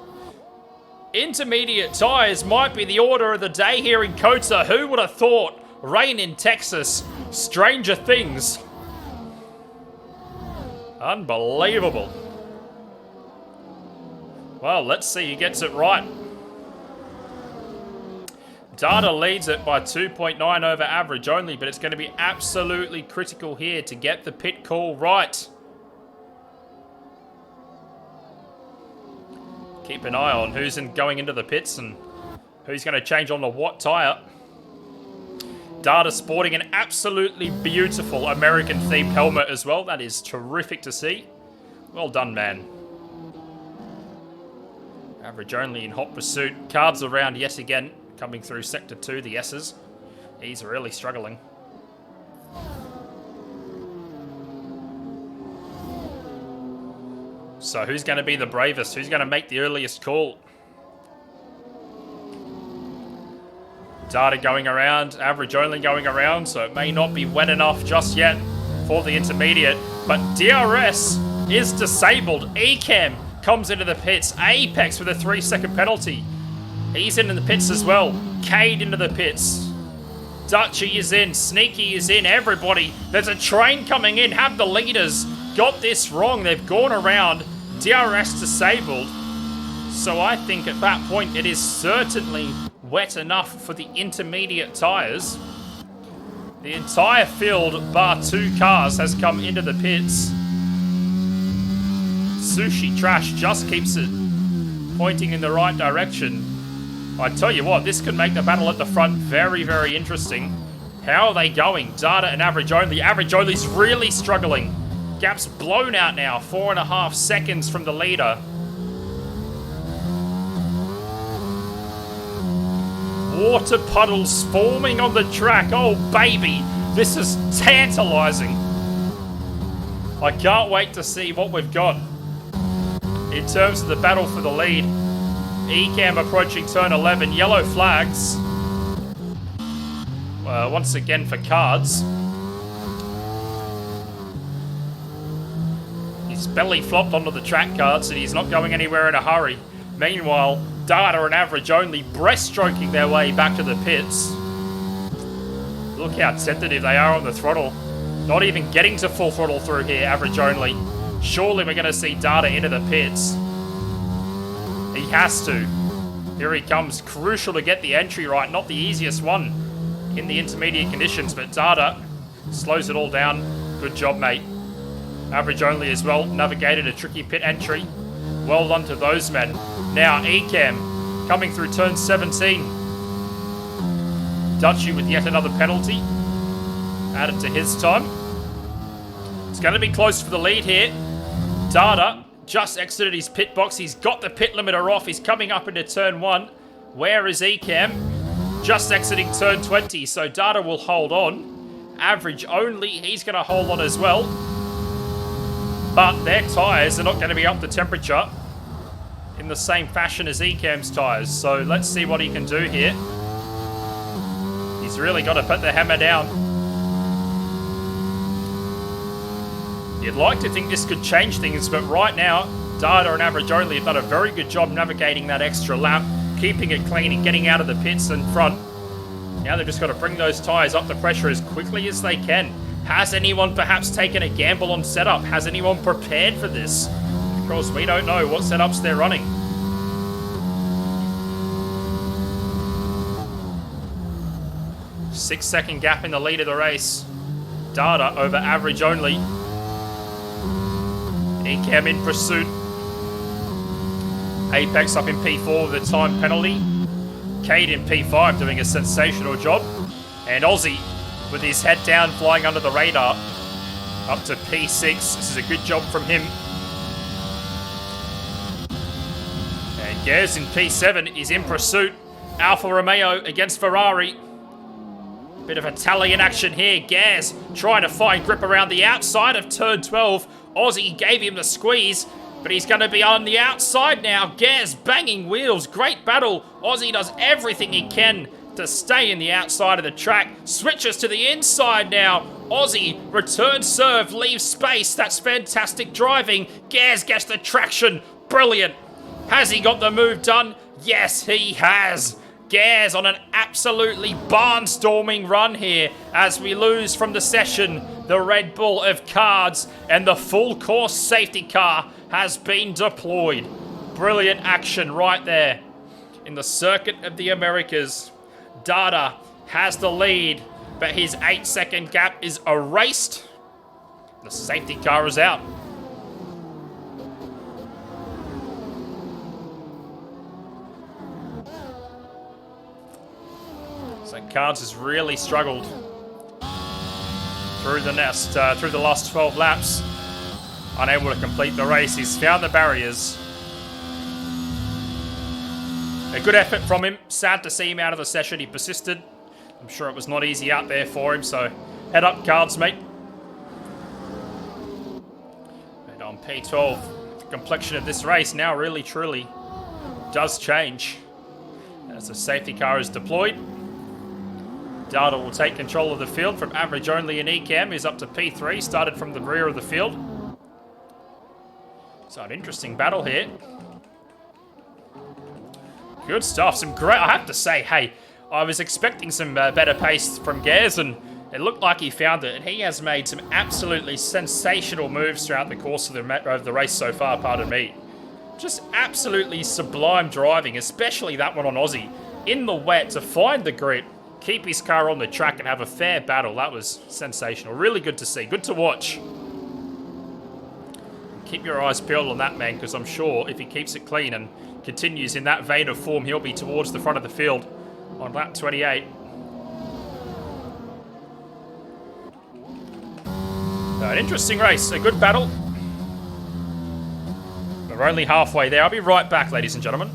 Intermediate tyres might be the order of the day here in COTA. Who would have thought? Rain in Texas. Stranger things. Unbelievable. Well, let's see who gets it right. Data leads it by 2.9 over average only, but it's going to be absolutely critical here to get the pit call right. Keep an eye on who's going into the pits and who's going to change on the what tyre. Data sporting an absolutely beautiful American-themed helmet as well. That is terrific to see. Well done, man. Average only in hot pursuit. Cards around yet again. Coming through Sector 2, the S's. He's really struggling. So who's going to be the bravest? Who's going to make the earliest call? Data going around, average only going around, so it may not be wet enough just yet for the intermediate. But DRS is disabled. Ecam comes into the pits. Apex with a 3-second penalty. He's in the pits as well. Cade into the pits. Dutchy is in. Sneaky is in. Everybody. There's a train coming in. Have the leaders got this wrong? They've gone around. DRS disabled. So I think at that point it is certainly wet enough for the intermediate tyres. The entire field, bar 2 cars, has come into the pits. Sushi Trash just keeps it pointing in the right direction. I tell you what, this could make the battle at the front very, very interesting. How are they going? Data and average only. Average only's really struggling. Gap's blown out now. 4.5 seconds from the leader. Water puddles forming on the track. Oh, baby. This is tantalizing. I can't wait to see what we've got in terms of the battle for the lead. Ecam approaching turn 11. Yellow flags. Once again for cards. He's belly flopped onto the track cards and he's not going anywhere in a hurry. Meanwhile, Data and average only breaststroking their way back to the pits. Look how tentative they are on the throttle. Not even getting to full throttle through here, average only. Surely we're going to see Data into the pits. He has to. Here he comes. Crucial to get the entry right. Not the easiest one in the intermediate conditions, but Data slows it all down. Good job, mate. Average only as well. Navigated a tricky pit entry. Well done to those men. Now, Ecamm coming through turn 17. Dutchy with yet another penalty. Added to his time. It's going to be close for the lead here. Data just exited his pit box. He's got the pit limiter off. He's coming up into turn 1. Where is Ecamm? Just exiting turn 20, so Data will hold on. Average only, he's going to hold on as well. But their tyres are not going to be up to temperature in the same fashion as Ecamm's tyres. So let's see what he can do here. He's really got to put the hammer down. You'd like to think this could change things, but right now, Data and Average Only have done a very good job navigating that extra lap, keeping it clean and getting out of the pits in front. Now they've just got to bring those tyres up to pressure as quickly as they can. Has anyone perhaps taken a gamble on setup? Has anyone prepared for this? Of course, we don't know what setups they're running. Six-second gap in the lead of the race. Data over Average Only. Ecamm in pursuit. Apex up in P4 with a time penalty. Cade in P5 doing a sensational job. And Aussie with his head down, flying under the radar, up to P6. This is a good job from him. And Gers in P7 is in pursuit. Alfa Romeo against Ferrari. Bit of Italian action here. Gers trying to find grip around the outside of turn 12. Aussie gave him the squeeze, but he's going to be on the outside now. Gers banging wheels. Great battle. Aussie does everything he can to stay in the outside of the track. Switches to the inside now. Aussie, return serve, leaves space. That's fantastic driving. Gers gets the traction. Brilliant. Has he got the move done? Yes, he has. Gers on an absolutely barnstorming run here as we lose from the session the Red Bull of cards, and the full course safety car has been deployed. Brilliant action right there in the Circuit of the Americas. Data has the lead, but his 8-second gap is erased. The safety car is out. So Cards has really struggled through the last 12 laps. Unable to complete the race. He's found the barriers. A good effort from him. Sad to see him out of the session. He persisted. I'm sure it was not easy out there for him, so head up, Cards, mate. And on P12, the complexion of this race now really, truly does change as the safety car is deployed. Data will take control of the field from Average Only, and Ecamm is up to P3, started from the rear of the field. So an interesting battle here. Good stuff. Some great, I have to say, hey, I was expecting some better pace from Gers, and it looked like he found it. And he has made some absolutely sensational moves throughout the course of the race so far, pardon me. Just absolutely sublime driving, especially that one on Aussie. In the wet to find the grit, keep his car on the track and have a fair battle. That was sensational. Really good to see. Good to watch. Keep your eyes peeled on that man, because I'm sure if he keeps it clean and continues in that vein of form, he'll be towards the front of the field on lap 28. An interesting race, a good battle. We're only halfway there. I'll be right back, ladies and gentlemen.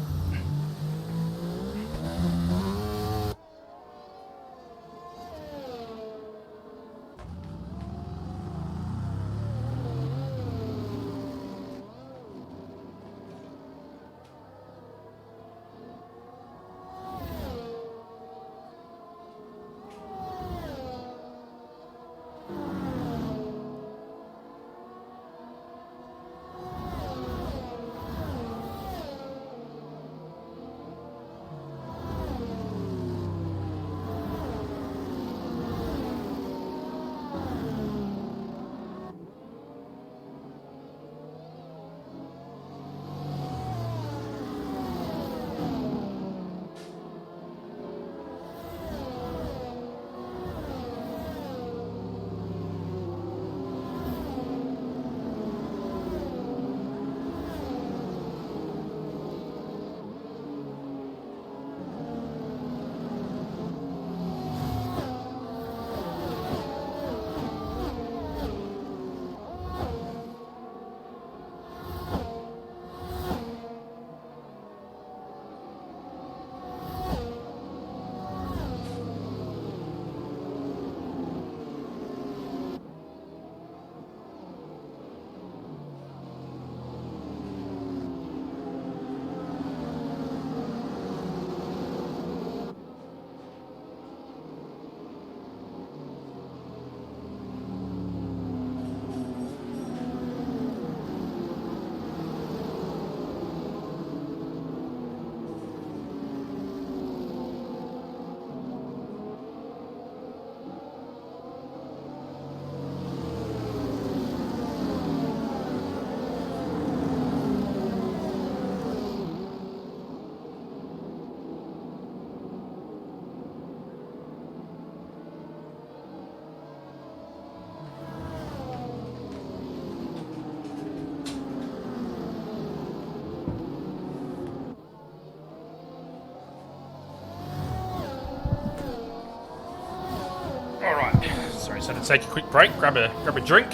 So to take a quick break, grab a drink.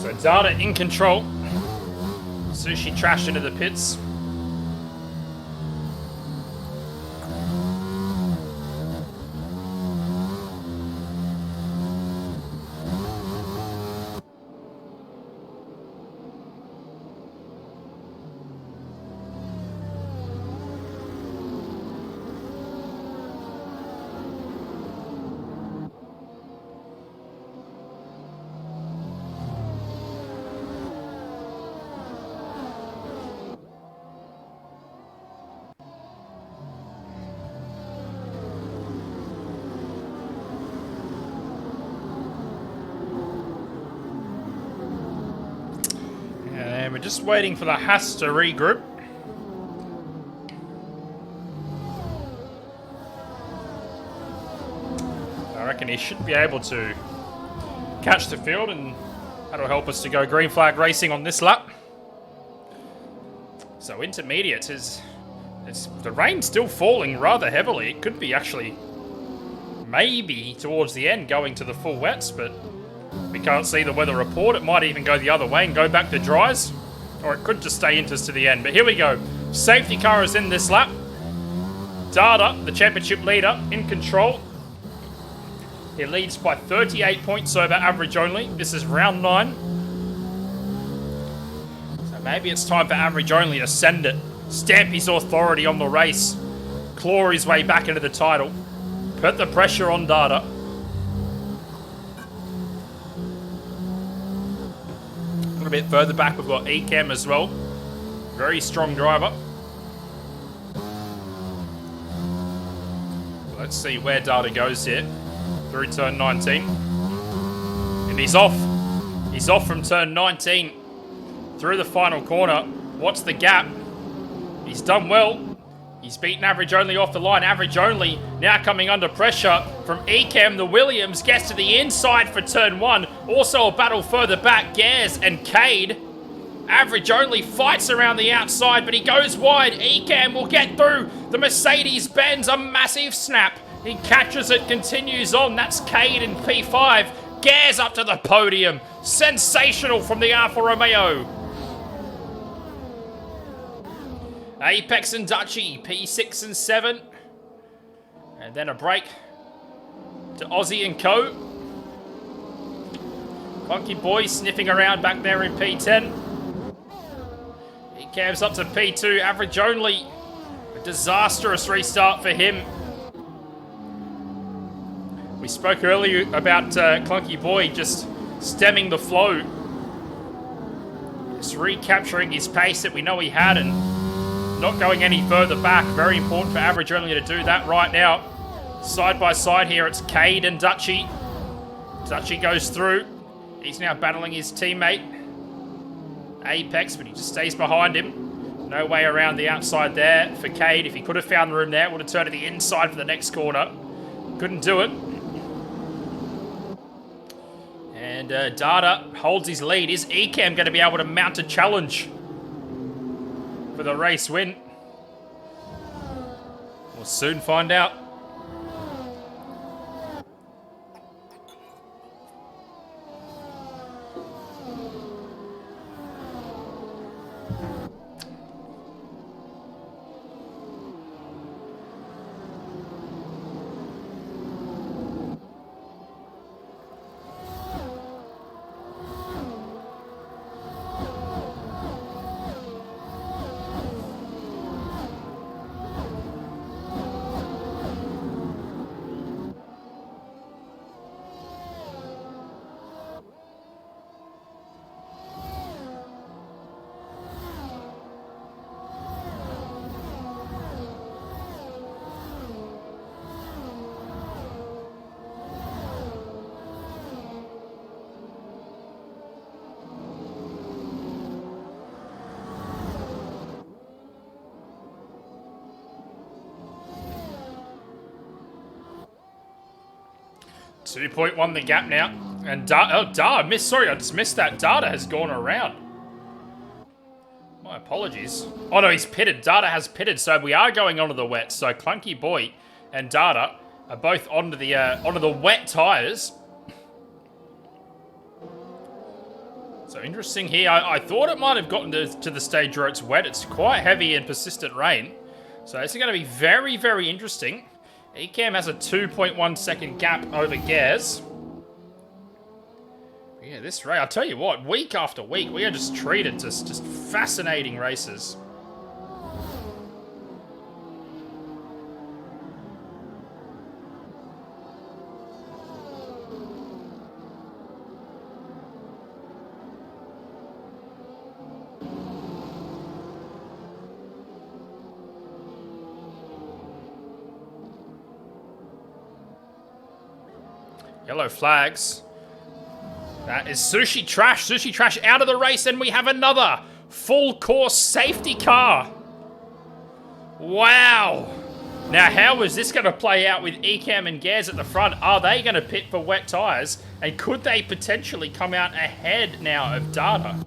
So Data in control. Sushi trashed into the pits. And we're just waiting for the Haas to regroup. I reckon he should be able to catch the field, and that'll help us to go green flag racing on this lap. So intermediate is the rain's still falling rather heavily. It could be actually maybe towards the end going to the full wets, but we can't see the weather report. It might even go the other way and go back to dries, or it could just stay into us to the end. But here we go. Safety car is in this lap. Data, the championship leader, in control. He leads by 38 points over average only. This is round 9. So maybe it's time for average only to send it. Stamp his authority on the race. Claw his way back into the title. Put the pressure on Data. A little bit further back, we've got Ecam as well. Very strong driver. Let's see where Data goes here. Through turn 19. And he's off. He's off from turn 19. Through the final corner. What's the gap? He's done well. He's beaten Average Only off the line. Average Only now coming under pressure from Ecam. The Williams gets to the inside for turn 1. Also a battle further back. Gares and Cade. Average Only fights around the outside, but he goes wide. Ecam will get through. The Mercedes-Benz, a massive snap. He catches it, continues on. That's Cade in P5. Gares up to the podium. Sensational from the Alfa Romeo. Apex and Dutchy, P6 and 7. And then a break to Aussie and Co. Funky Boy sniffing around back there in P10. He cabs up to P2, Average Only. A disastrous restart for him. We spoke earlier about Clunky Boy just stemming the flow. Just recapturing his pace that we know he had and not going any further back. Very important for Average Only to do that right now. Side by side here, it's Cade and Dutchy. Dutchy goes through. He's now battling his teammate, Apex, but he just stays behind him. No way around the outside there for Cade. If he could have found the room there, would have turned to the inside for the next corner. Couldn't do it. And Data holds his lead. Is Ecam going to be able to mount a challenge for the race win? We'll soon find out. 2.1 the gap now. And Data, sorry, I just missed that. Data has gone around. My apologies. Oh no, he's pitted. Data has pitted, so we are going onto the wet. So Clunky Boy and Data are both onto the wet tires. So interesting here. I thought it might have gotten to the stage where it's wet. It's quite heavy and persistent rain. So this is going to be very, very interesting. Ecamm has a 2.1 second gap over Gaz. Yeah, this race, I'll tell you what, week after week, we are just treated to just fascinating races. Yellow flags. That is Sushi Trash. Sushi Trash out of the race, and we have another full course safety car. Wow. Now, how is this going to play out with Ecamm and Gaz at the front? Are they going to pit for wet tyres? And could they potentially come out ahead now of Data?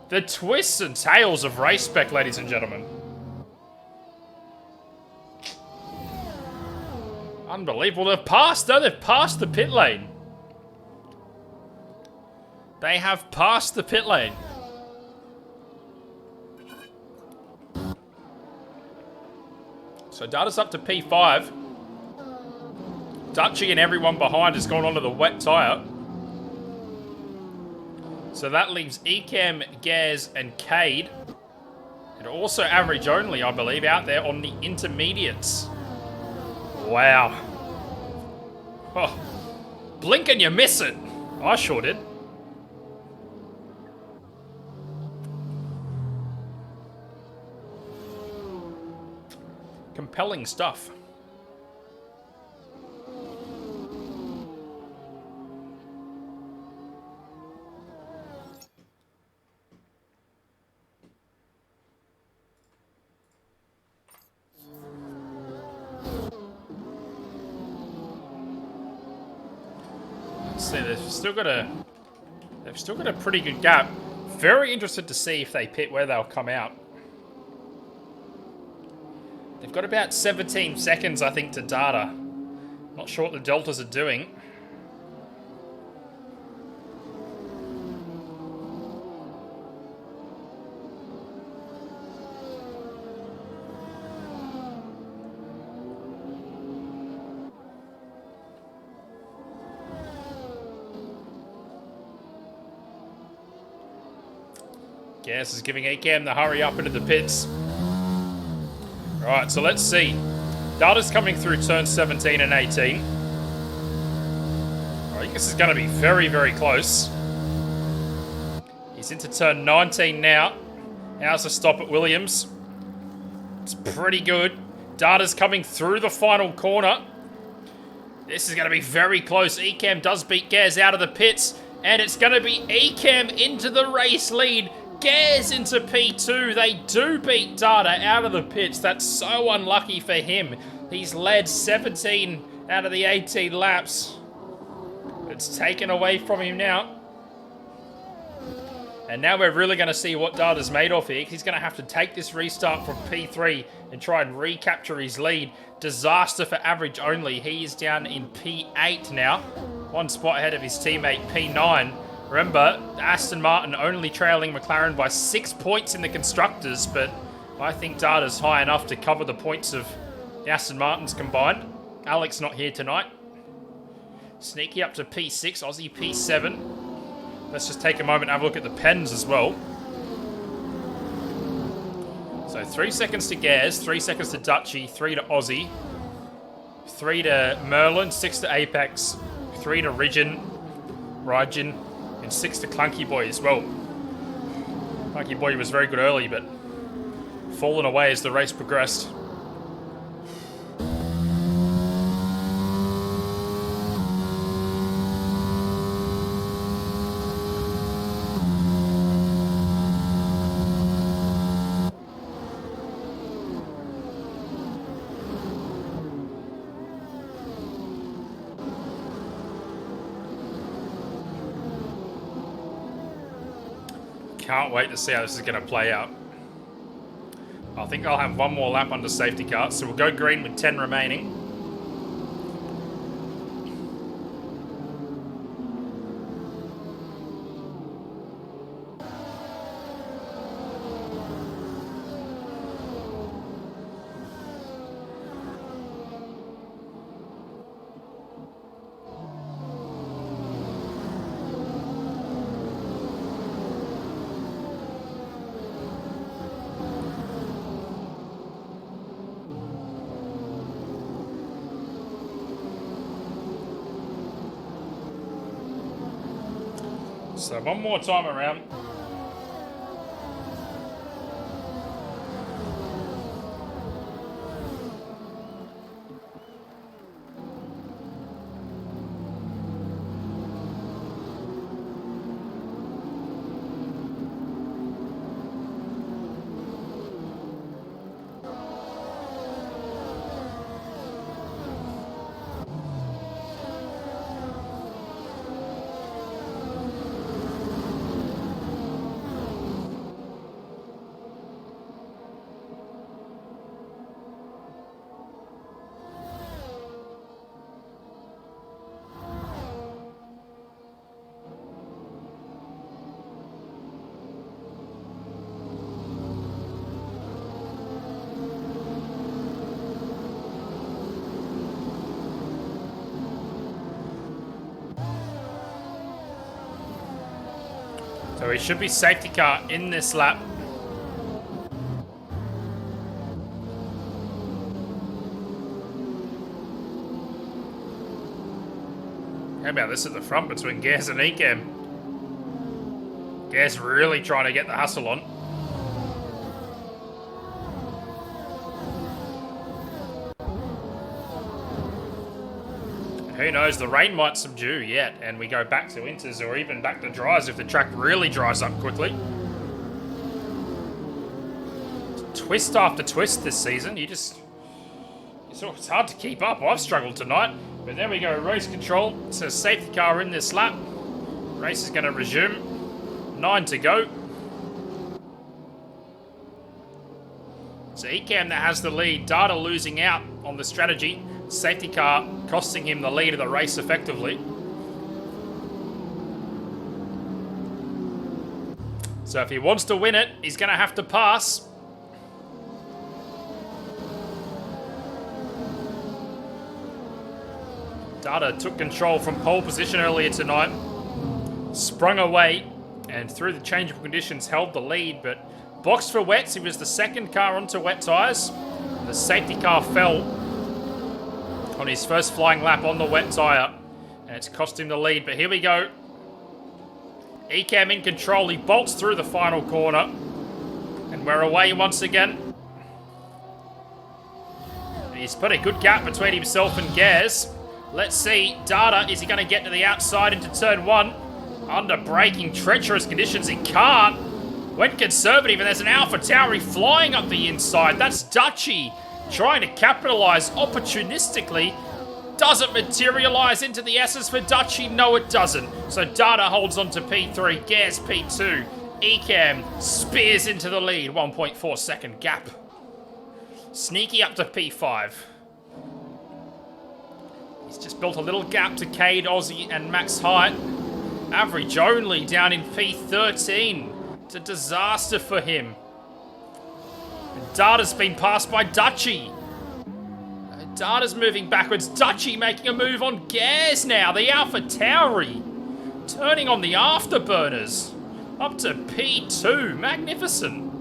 The twists and tails of Race Spec, ladies and gentlemen. Unbelievable. They've passed. No, they've passed the pit lane. They have passed the pit lane. So Data's up to P5. Dutchy and everyone behind has gone onto the wet tyre. So that leaves Ecamm, Gaz, and Cade. And also average only, I believe, out there on the intermediates. Wow. Oh, blink and you miss it. I sure did. Compelling stuff. Let's see, they've still got a pretty good gap. Very interested to see if they pit where they'll come out. They've got about 17 seconds, I think, to Data. Not sure what the Deltas are doing. Gaz is giving Ecamm the hurry up into the pits. Alright, so let's see. Data's coming through turn 17 and 18. I think this is going to be very, very close. He's into turn 19 now. How's the stop at Williams? It's pretty good. Data's coming through the final corner. This is going to be very close. Ecamm does beat Gaz out of the pits. And it's going to be Ecamm into the race lead. Gaz into P2. They do beat Data out of the pits. That's so unlucky for him. He's led 17 out of the 18 laps. It's taken away from him now. And now we're really going to see what Data's made of here. He's going to have to take this restart from P3 and try and recapture his lead. Disaster for average only. He is down in P8 now. One spot ahead of his teammate P9. Remember, Aston Martin only trailing McLaren by 6 points in the Constructors, but I think Data's high enough to cover the points of the Aston Martins combined. Alex not here tonight. Sneaky up to P6, Aussie P7. Let's just take a moment and have a look at the pens as well. So 3 seconds to Gaz, 3 seconds to Dutchy, 3 to Aussie, 3 to Merlin, 6 to Apex, 3 to Raijin, and 6 to Clunky Boy as well. Clunky Boy was very good early, but fallen away as the race progressed. Can't wait to see how this is going to play out. I think I'll have one more lap under safety car, so we'll go green with 10 remaining. So one more time around. So he should be safety car in this lap. How about this at the front between Gaz and Ekem? Gaz really trying to get the hustle on. Who knows, the rain might subdue yet, and we go back to inters or even back to dries if the track really dries up quickly. Twist after twist this season, it's hard to keep up. I've struggled tonight, but there we go, race control. It says safety car in this lap. Race is going to resume. 9 to go. So Ekem that has the lead, Data losing out on the strategy. Safety car costing him the lead of the race effectively. So if he wants to win it, he's going to have to pass. Data took control from pole position earlier tonight. Sprung away and through the change of conditions held the lead, but boxed for wets. He was the second car onto wet tyres. The safety car fell on his first flying lap on the wet tyre, and it's cost him the lead. But here we go. Ekem in control. He bolts through the final corner, and we're away once again. He's put a good gap between himself and Gaz. Let's see. Data, is he going to get to the outside into turn 1? Under braking, treacherous conditions, he can't. Went conservative, and there's an AlphaTauri flying up the inside. That's Dutchy trying to capitalise opportunistically. Doesn't materialise into the S's for Dutchy. No, it doesn't. So Data holds on to P3. Gaz P2. Ekem spears into the lead. 1.4 second gap. Sneaky up to P5. He's just built a little gap to Cade, Aussie and Max Height. Average only down in P13. It's a disaster for him. Data's been passed by Dutchy. Data's moving backwards. Dutchy making a move on Gaz now. The AlphaTauri turning on the afterburners. Up to P2. Magnificent.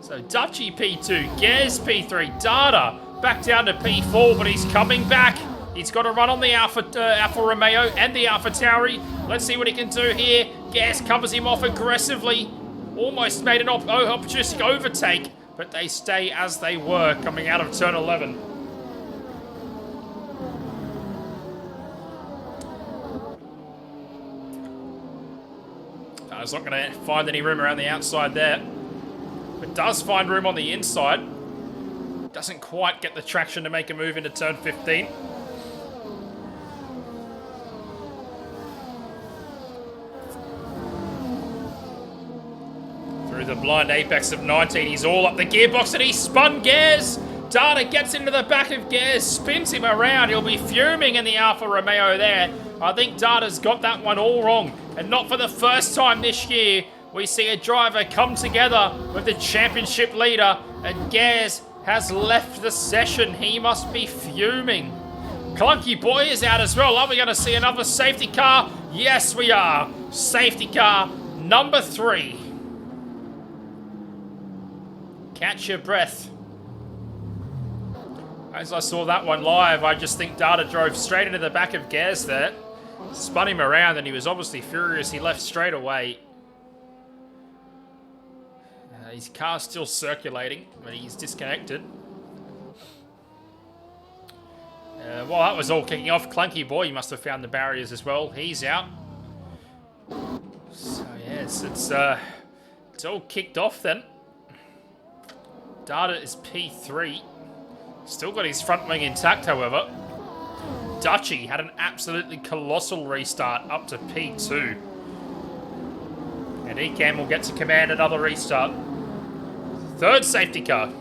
So Dutchy P2. Gaz P3. Data back down to P4, but he's coming back. He's got to run on the Alfa Romeo and the AlphaTauri. Let's see what he can do here. Gaz covers him off aggressively. Almost made an opportunistic overtake, but they stay as they were coming out of turn 11. It's not going to find any room around the outside there, but does find room on the inside. Doesn't quite get the traction to make a move into turn 15. with a blind apex of 19. He's all up the gearbox and he spun Gers. Data gets into the back of Gers, spins him around. He'll be fuming in the Alfa Romeo there. I think Data's got that one all wrong. And not for the first time this year, we see a driver come together with the championship leader. And Gers has left the session. He must be fuming. Clunky Boy is out as well. Are we going to see another safety car? Yes, we are. Safety car number 3. Catch your breath. As I saw that one live, I just think Data drove straight into the back of Gers there. Spun him around and he was obviously furious. He left straight away. His car's still circulating, but he's disconnected. While that was all kicking off, Clunky Boy, he must have found the barriers as well. He's out. So yes, it's all kicked off then. Data is P3. Still got his front wing intact, however. Dutchy had an absolutely colossal restart up to P2. And Ecam will get to command another restart. Third safety car.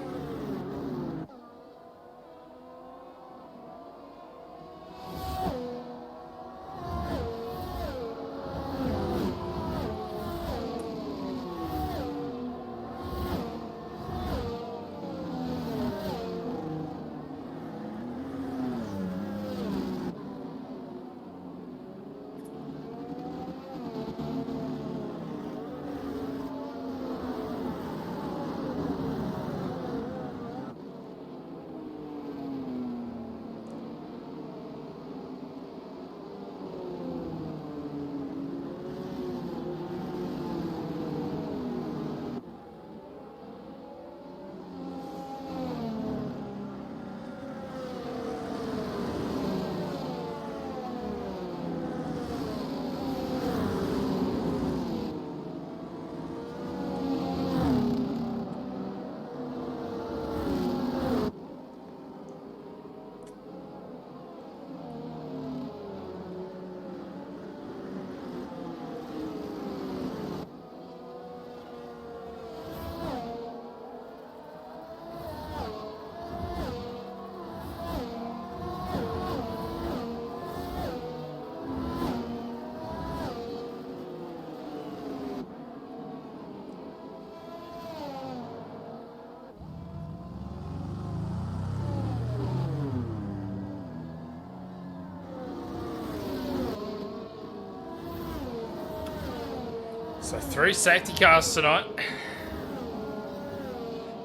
So 3 safety cars tonight.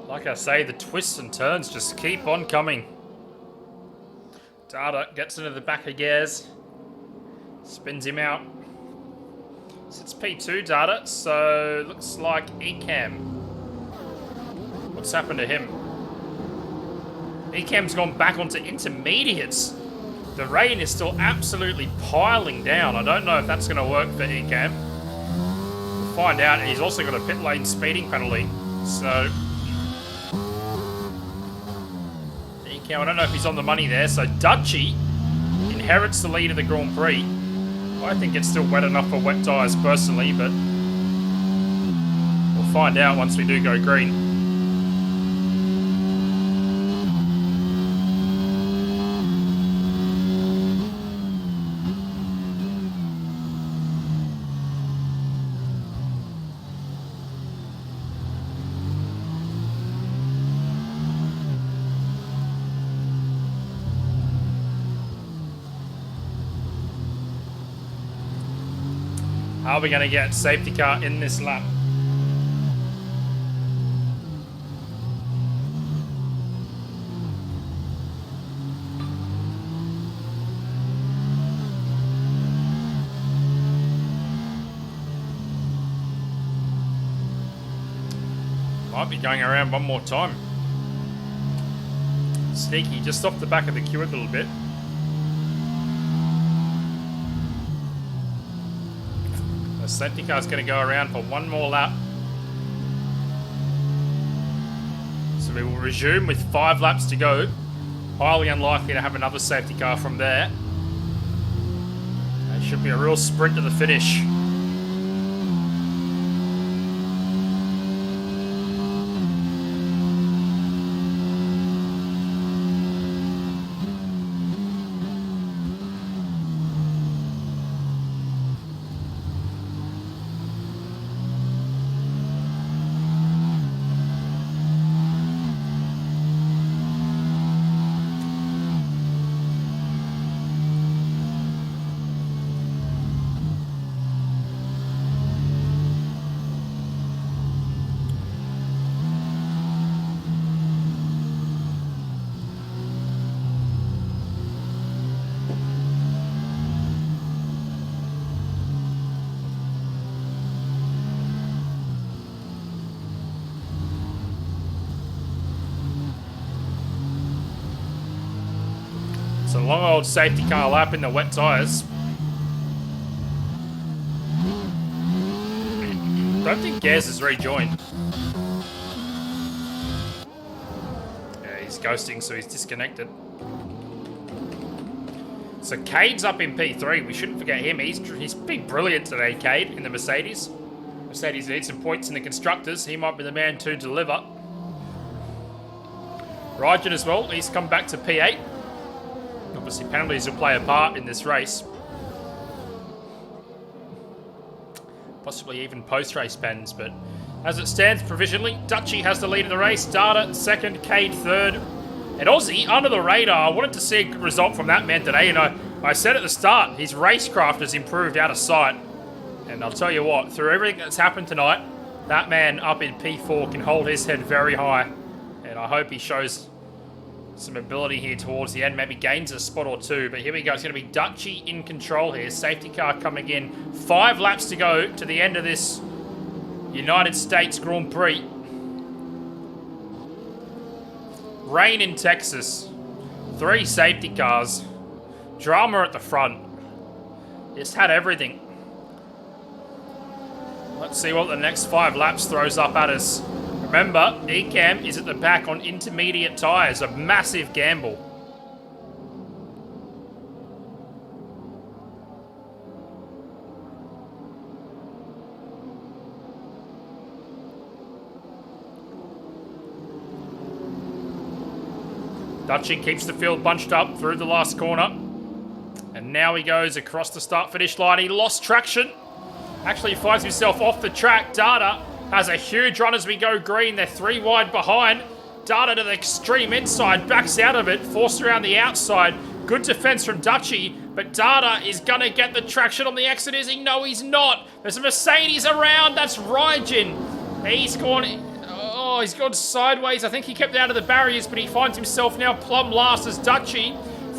Like I say, the twists and turns just keep on coming. Data gets into the back of Gers. Spins him out. Sits P2 Data, so looks like Ecam. What's happened to him? Ecam's gone back onto intermediates. The rain is still absolutely piling down. I don't know if that's going to work for Ecam. Find out, and he's also got a pit lane speeding penalty. So Ecam, I don't know if he's on the money there. So Dutchy inherits the lead of the Grand Prix. I think it's still wet enough for wet tyres personally, but we'll find out once we do go green. How are we going to get safety car in this lap? Might be going around one more time. Sneaky, just off the back of the queue a little bit. The safety car's going to go around for one more lap. So we will resume with 5 laps to go. Highly unlikely to have another safety car from there. It should be a real sprint to the finish. long old safety car lap in the wet tyres. Don't think Gaz has rejoined. Yeah, he's ghosting, so he's disconnected. So Cade's up in P3. We shouldn't forget him. He's been brilliant today, Cade, in the Mercedes. Mercedes needs some points in the Constructors. He might be the man to deliver. Rajan as well. He's come back to P8. Obviously, penalties will play a part in this race. Possibly even post-race pens, but as it stands provisionally, Dutchy has the lead of the race. Data second, Cade third. And Aussie, under the radar. I wanted to see a good result from that man today, and I said at the start, his racecraft has improved out of sight. And I'll tell you what, through everything that's happened tonight, that man up in P4 can hold his head very high. And I hope he shows some ability here towards the end, maybe gains a spot or two. But here we go, it's going to be Dutchy in control here. Safety car coming in. 5 laps to go to the end of this United States Grand Prix. Rain in Texas. 3 safety cars. Drama at the front. Just had everything. Let's see what the next 5 laps throws up at us. Remember, Ecamm is at the back on intermediate tyres. A massive gamble. Dutchy keeps the field bunched up through the last corner. And now he goes across the start-finish line. He lost traction. Actually finds himself off the track. Data has a huge run as we go green. They're 3 wide behind. Data to the extreme inside. Backs out of it. Forced around the outside. Good defense from Dutchy. But Data is going to get the traction on the exit. Is he? No, he's not. There's a Mercedes around. That's Rajan. He's gone... Oh, he's gone sideways. I think he kept out of the barriers, but he finds himself now plumb last as Dutchy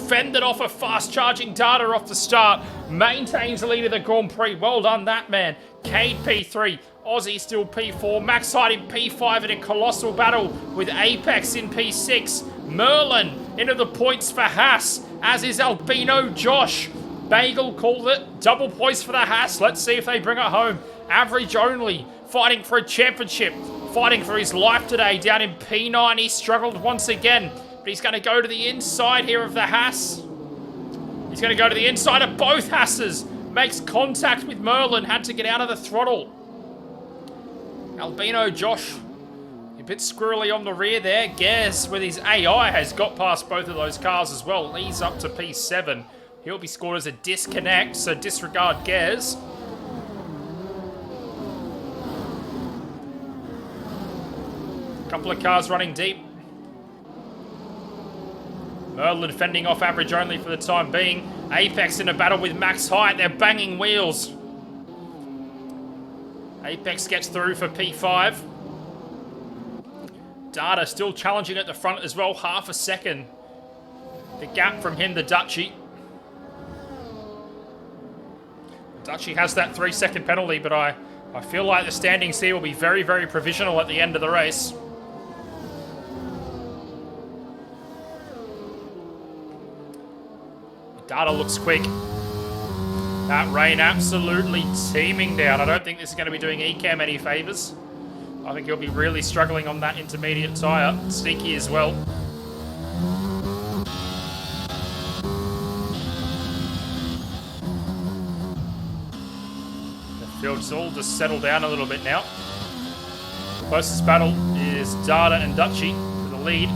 fended off a fast-charging Data off the start. Maintains the lead of the Grand Prix. Well done, that man. Cade P3. Aussie still P4. Max Hyde in P5 in a colossal battle with Apex in P6. Merlin into the points for Haas, as is Albino Josh. Bagel called it. Double points for the Haas. Let's see if they bring it home. Average only. Fighting for a championship. Fighting for his life today. Down in P9. He struggled once again. But he's going to go to the inside here of the Haas. He's going to go to the inside of both Haas's. Makes contact with Merlin. Had to get out of the throttle. Albino Josh, a bit squirrely on the rear there. Gaz, with his AI, has got past both of those cars as well. He's up to P7. He'll be scored as a disconnect, so disregard Gaz. Couple of cars running deep. Merlin fending off average only for the time being. Apex in a battle with Max Height. They're banging wheels. Apex gets through for P5. Data still challenging at the front as well. Half a second. The gap from him, the Dutchy. Dutchy has that 3-second penalty, but I feel like the standings here will be very, very provisional at the end of the race. Data looks quick. That rain absolutely teeming down. I don't think this is going to be doing Ecamm any favours. I think he'll be really struggling on that intermediate tyre. Sneaky as well. The field's all just settled down a little bit now. The closest battle is Data and Dutchy for the lead.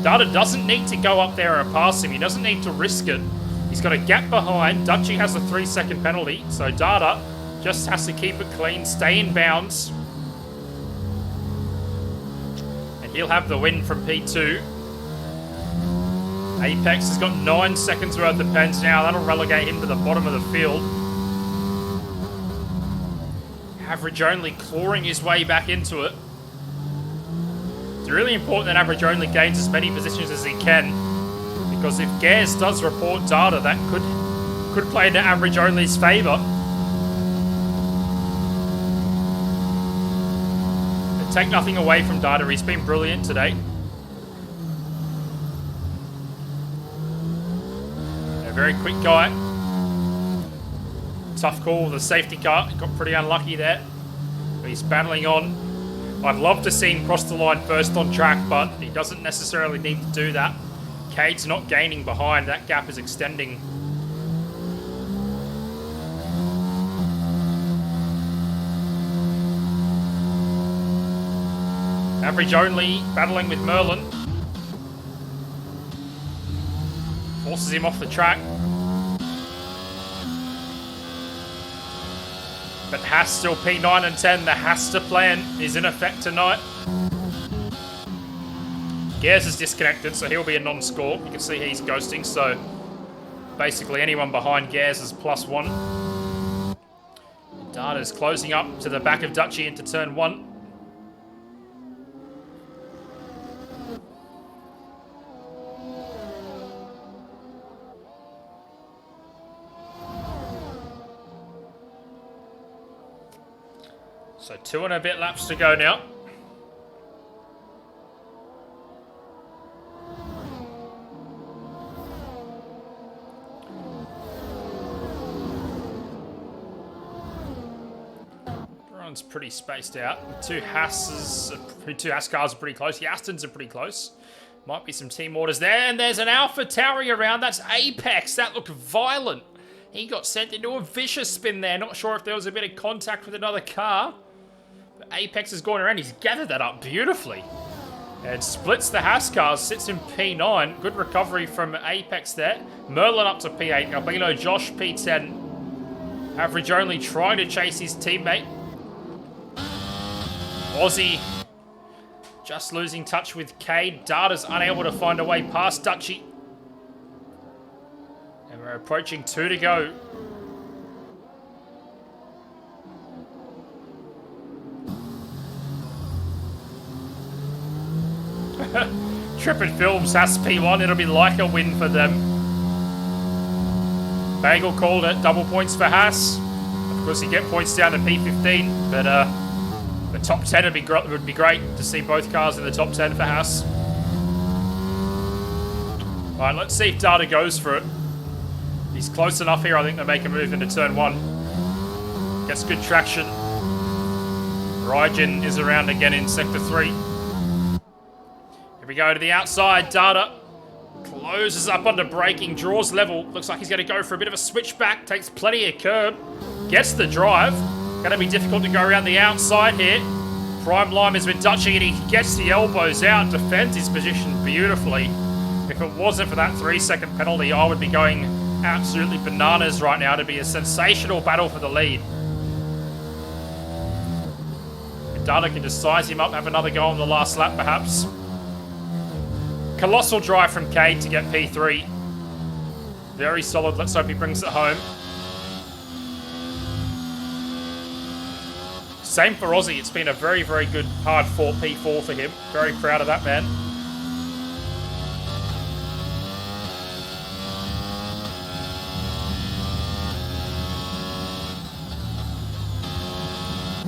Data doesn't need to go up there and pass him. He doesn't need to risk it. He's got a gap behind. Dutchy has a 3-second penalty, so Data just has to keep it clean, stay in bounds. And he'll have the win from P2. Apex has got 9 seconds worth of pens now. That'll relegate him to the bottom of the field. Average only clawing his way back into it. It's really important that Average only gains as many positions as he can. Because if Gaz does report Data, that could play into Average Only's favour. But take nothing away from Data, he's been brilliant today. A very quick guy. Tough call with the safety car. Got pretty unlucky there. But he's battling on. I'd love to see him cross the line first on track, but he doesn't necessarily need to do that. Cade's not gaining behind. That gap is extending. Average only, battling with Merlin. Forces him off the track. But Haas still P9 and 10. The Haas to plan is in effect tonight. Gears is disconnected, so he'll be a non-score. You can see he's ghosting, so basically anyone behind Gears is +1. Data's closing up to the back of Dutchy into turn 1. So 2 and a bit laps to go now. Everyone's pretty spaced out. Two Haas cars are pretty close. The Astons are pretty close. Might be some team orders there. And there's an Alpha towering around. That's Apex. That looked violent. He got sent into a vicious spin there. Not sure if there was a bit of contact with another car. Apex is going around. He's gathered that up beautifully. And splits the Haas cars. Sits in P9. Good recovery from Apex there. Merlin up to P8. Albino Josh P10. Average only trying to chase his teammate. Aussie just losing touch with Cade. Data's unable to find a way past Dutchy. And we're approaching 2 to go. Trippin Films has P1. It'll be like a win for them. Bagel called it. Double points for Haas. Of course, you get points down to P15, but the top 10 would be great to see both cars in the top 10 for Haas. Alright, let's see if Data goes for it. He's close enough here, I think, to make a move into turn 1. Gets good traction. Raijin is around again in sector 3. We go to the outside. Data closes up under braking, draws level. Looks like he's going to go for a bit of a switchback. Takes plenty of curb. Gets the drive. Going to be difficult to go around the outside here. Prime Lime is with Dutchy and he gets the elbows out. Defends his position beautifully. If it wasn't for that 3-second penalty, I would be going absolutely bananas right now. To be a sensational battle for the lead. Data can just size him up, have another go on the last lap perhaps. Colossal drive from Cade to get P3. Very solid. Let's hope he brings it home. Same for Aussie. It's been a very, very good hard fought P4 for him. Very proud of that man.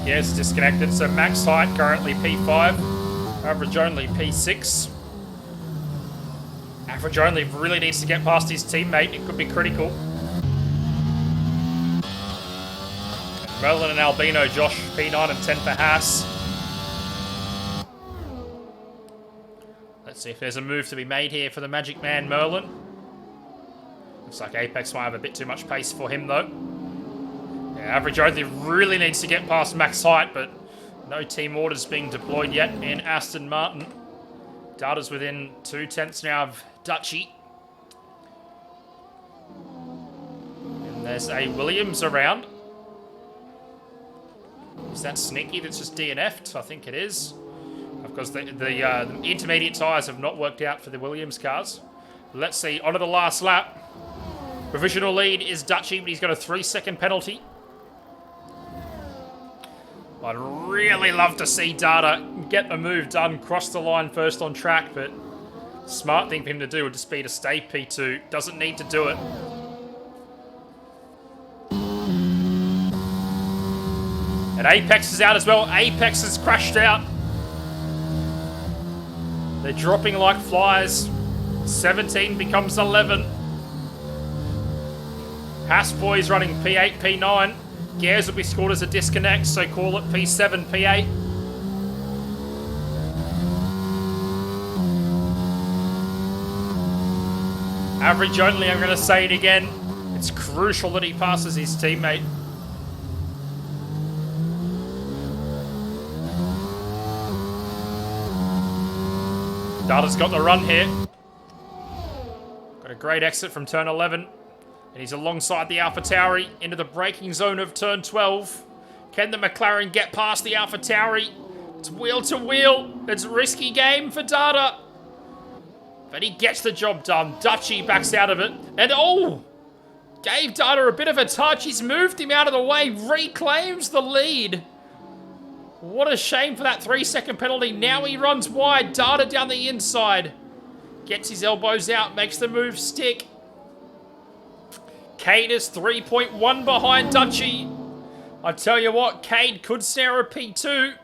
Yes, disconnected. So max height currently P5. Average only P6. Average only really needs to get past his teammate. It could be critical. Merlin and Albino Josh, P9 and 10 for Haas. Let's see if there's a move to be made here for the Magic Man Merlin. Looks like Apex might have a bit too much pace for him though. Yeah, average only really needs to get past max height, but no team orders being deployed yet in Aston Martin. Data's within 2/10 now of Dutchy. And there's a Williams around. Is that Sneaky that's just DNF'd? I think it is. Of course, the intermediate tyres have not worked out for the Williams cars. Let's see, onto the last lap. Provisional lead is Dutchy, but he's got a 3-second penalty. I'd really love to see Data get the move done, cross the line first on track, but smart thing for him to do would just be to stay P2. Doesn't need to do it. And Apex is out as well. Apex has crashed out. They're dropping like flies. 17 becomes 11. Haas boys running P8, P9. Gears will be scored as a disconnect, so call it P7, P8. Average only, I'm going to say it again. It's crucial that he passes his teammate. Data's got the run here. Got a great exit from turn 11. And he's alongside the AlphaTauri into the braking zone of turn 12. Can the McLaren get past the AlphaTauri? It's wheel to wheel. It's a risky game for Data. But he gets the job done. Dutchy backs out of it. And oh! Gave Data a bit of a touch. He's moved him out of the way. Reclaims the lead. What a shame for that 3-second penalty. Now he runs wide. Data down the inside. Gets his elbows out. Makes the move stick. Cade is 3.1 behind Dutchy. I tell you what, Cade could snare a P2.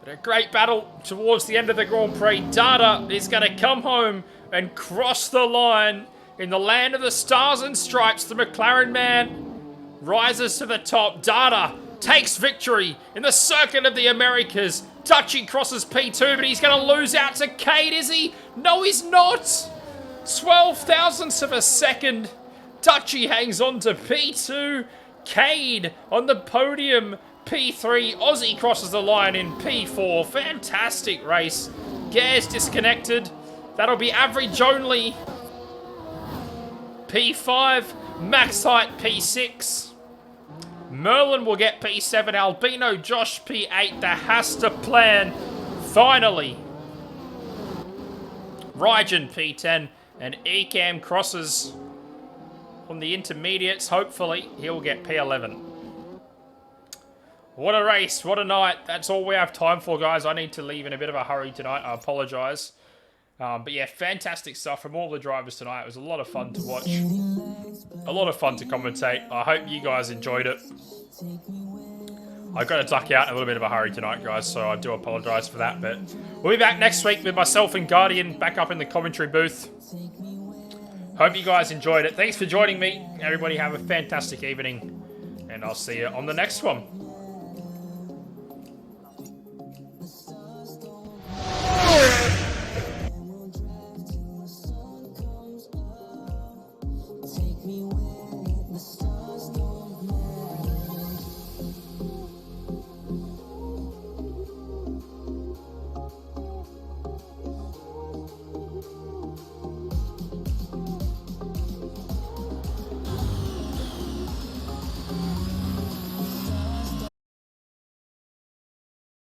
But a great battle towards the end of the Grand Prix. Data is going to come home and cross the line. In the land of the stars and stripes, the McLaren man rises to the top. Data takes victory in the circuit of the Americas. Dutchy crosses P2, but he's going to lose out to Cade, is he? No, he's not. 12 thousandths of a second. Dutchy hangs on to P2. Cade on the podium. P3. Aussie crosses the line in P4. Fantastic race. Gears disconnected. That'll be average only. P5. Max height P6. Merlin will get P7. Albino Josh P8. The Hasta plan. Finally. Rygen P10. And Ecam crosses on the intermediates. Hopefully he'll get P11. What a race. What a night. That's all we have time for, guys. I need to leave in a bit of a hurry tonight. I apologise. But yeah, fantastic stuff from all the drivers tonight. It was a lot of fun to watch. A lot of fun to commentate. I hope you guys enjoyed it. I've got to duck out in a little bit of a hurry tonight, guys, so I do apologise for that. But we'll be back next week with myself and Guardian back up in the commentary booth. Hope you guys enjoyed it. Thanks for joining me. Everybody have a fantastic evening, and I'll see you on the next one.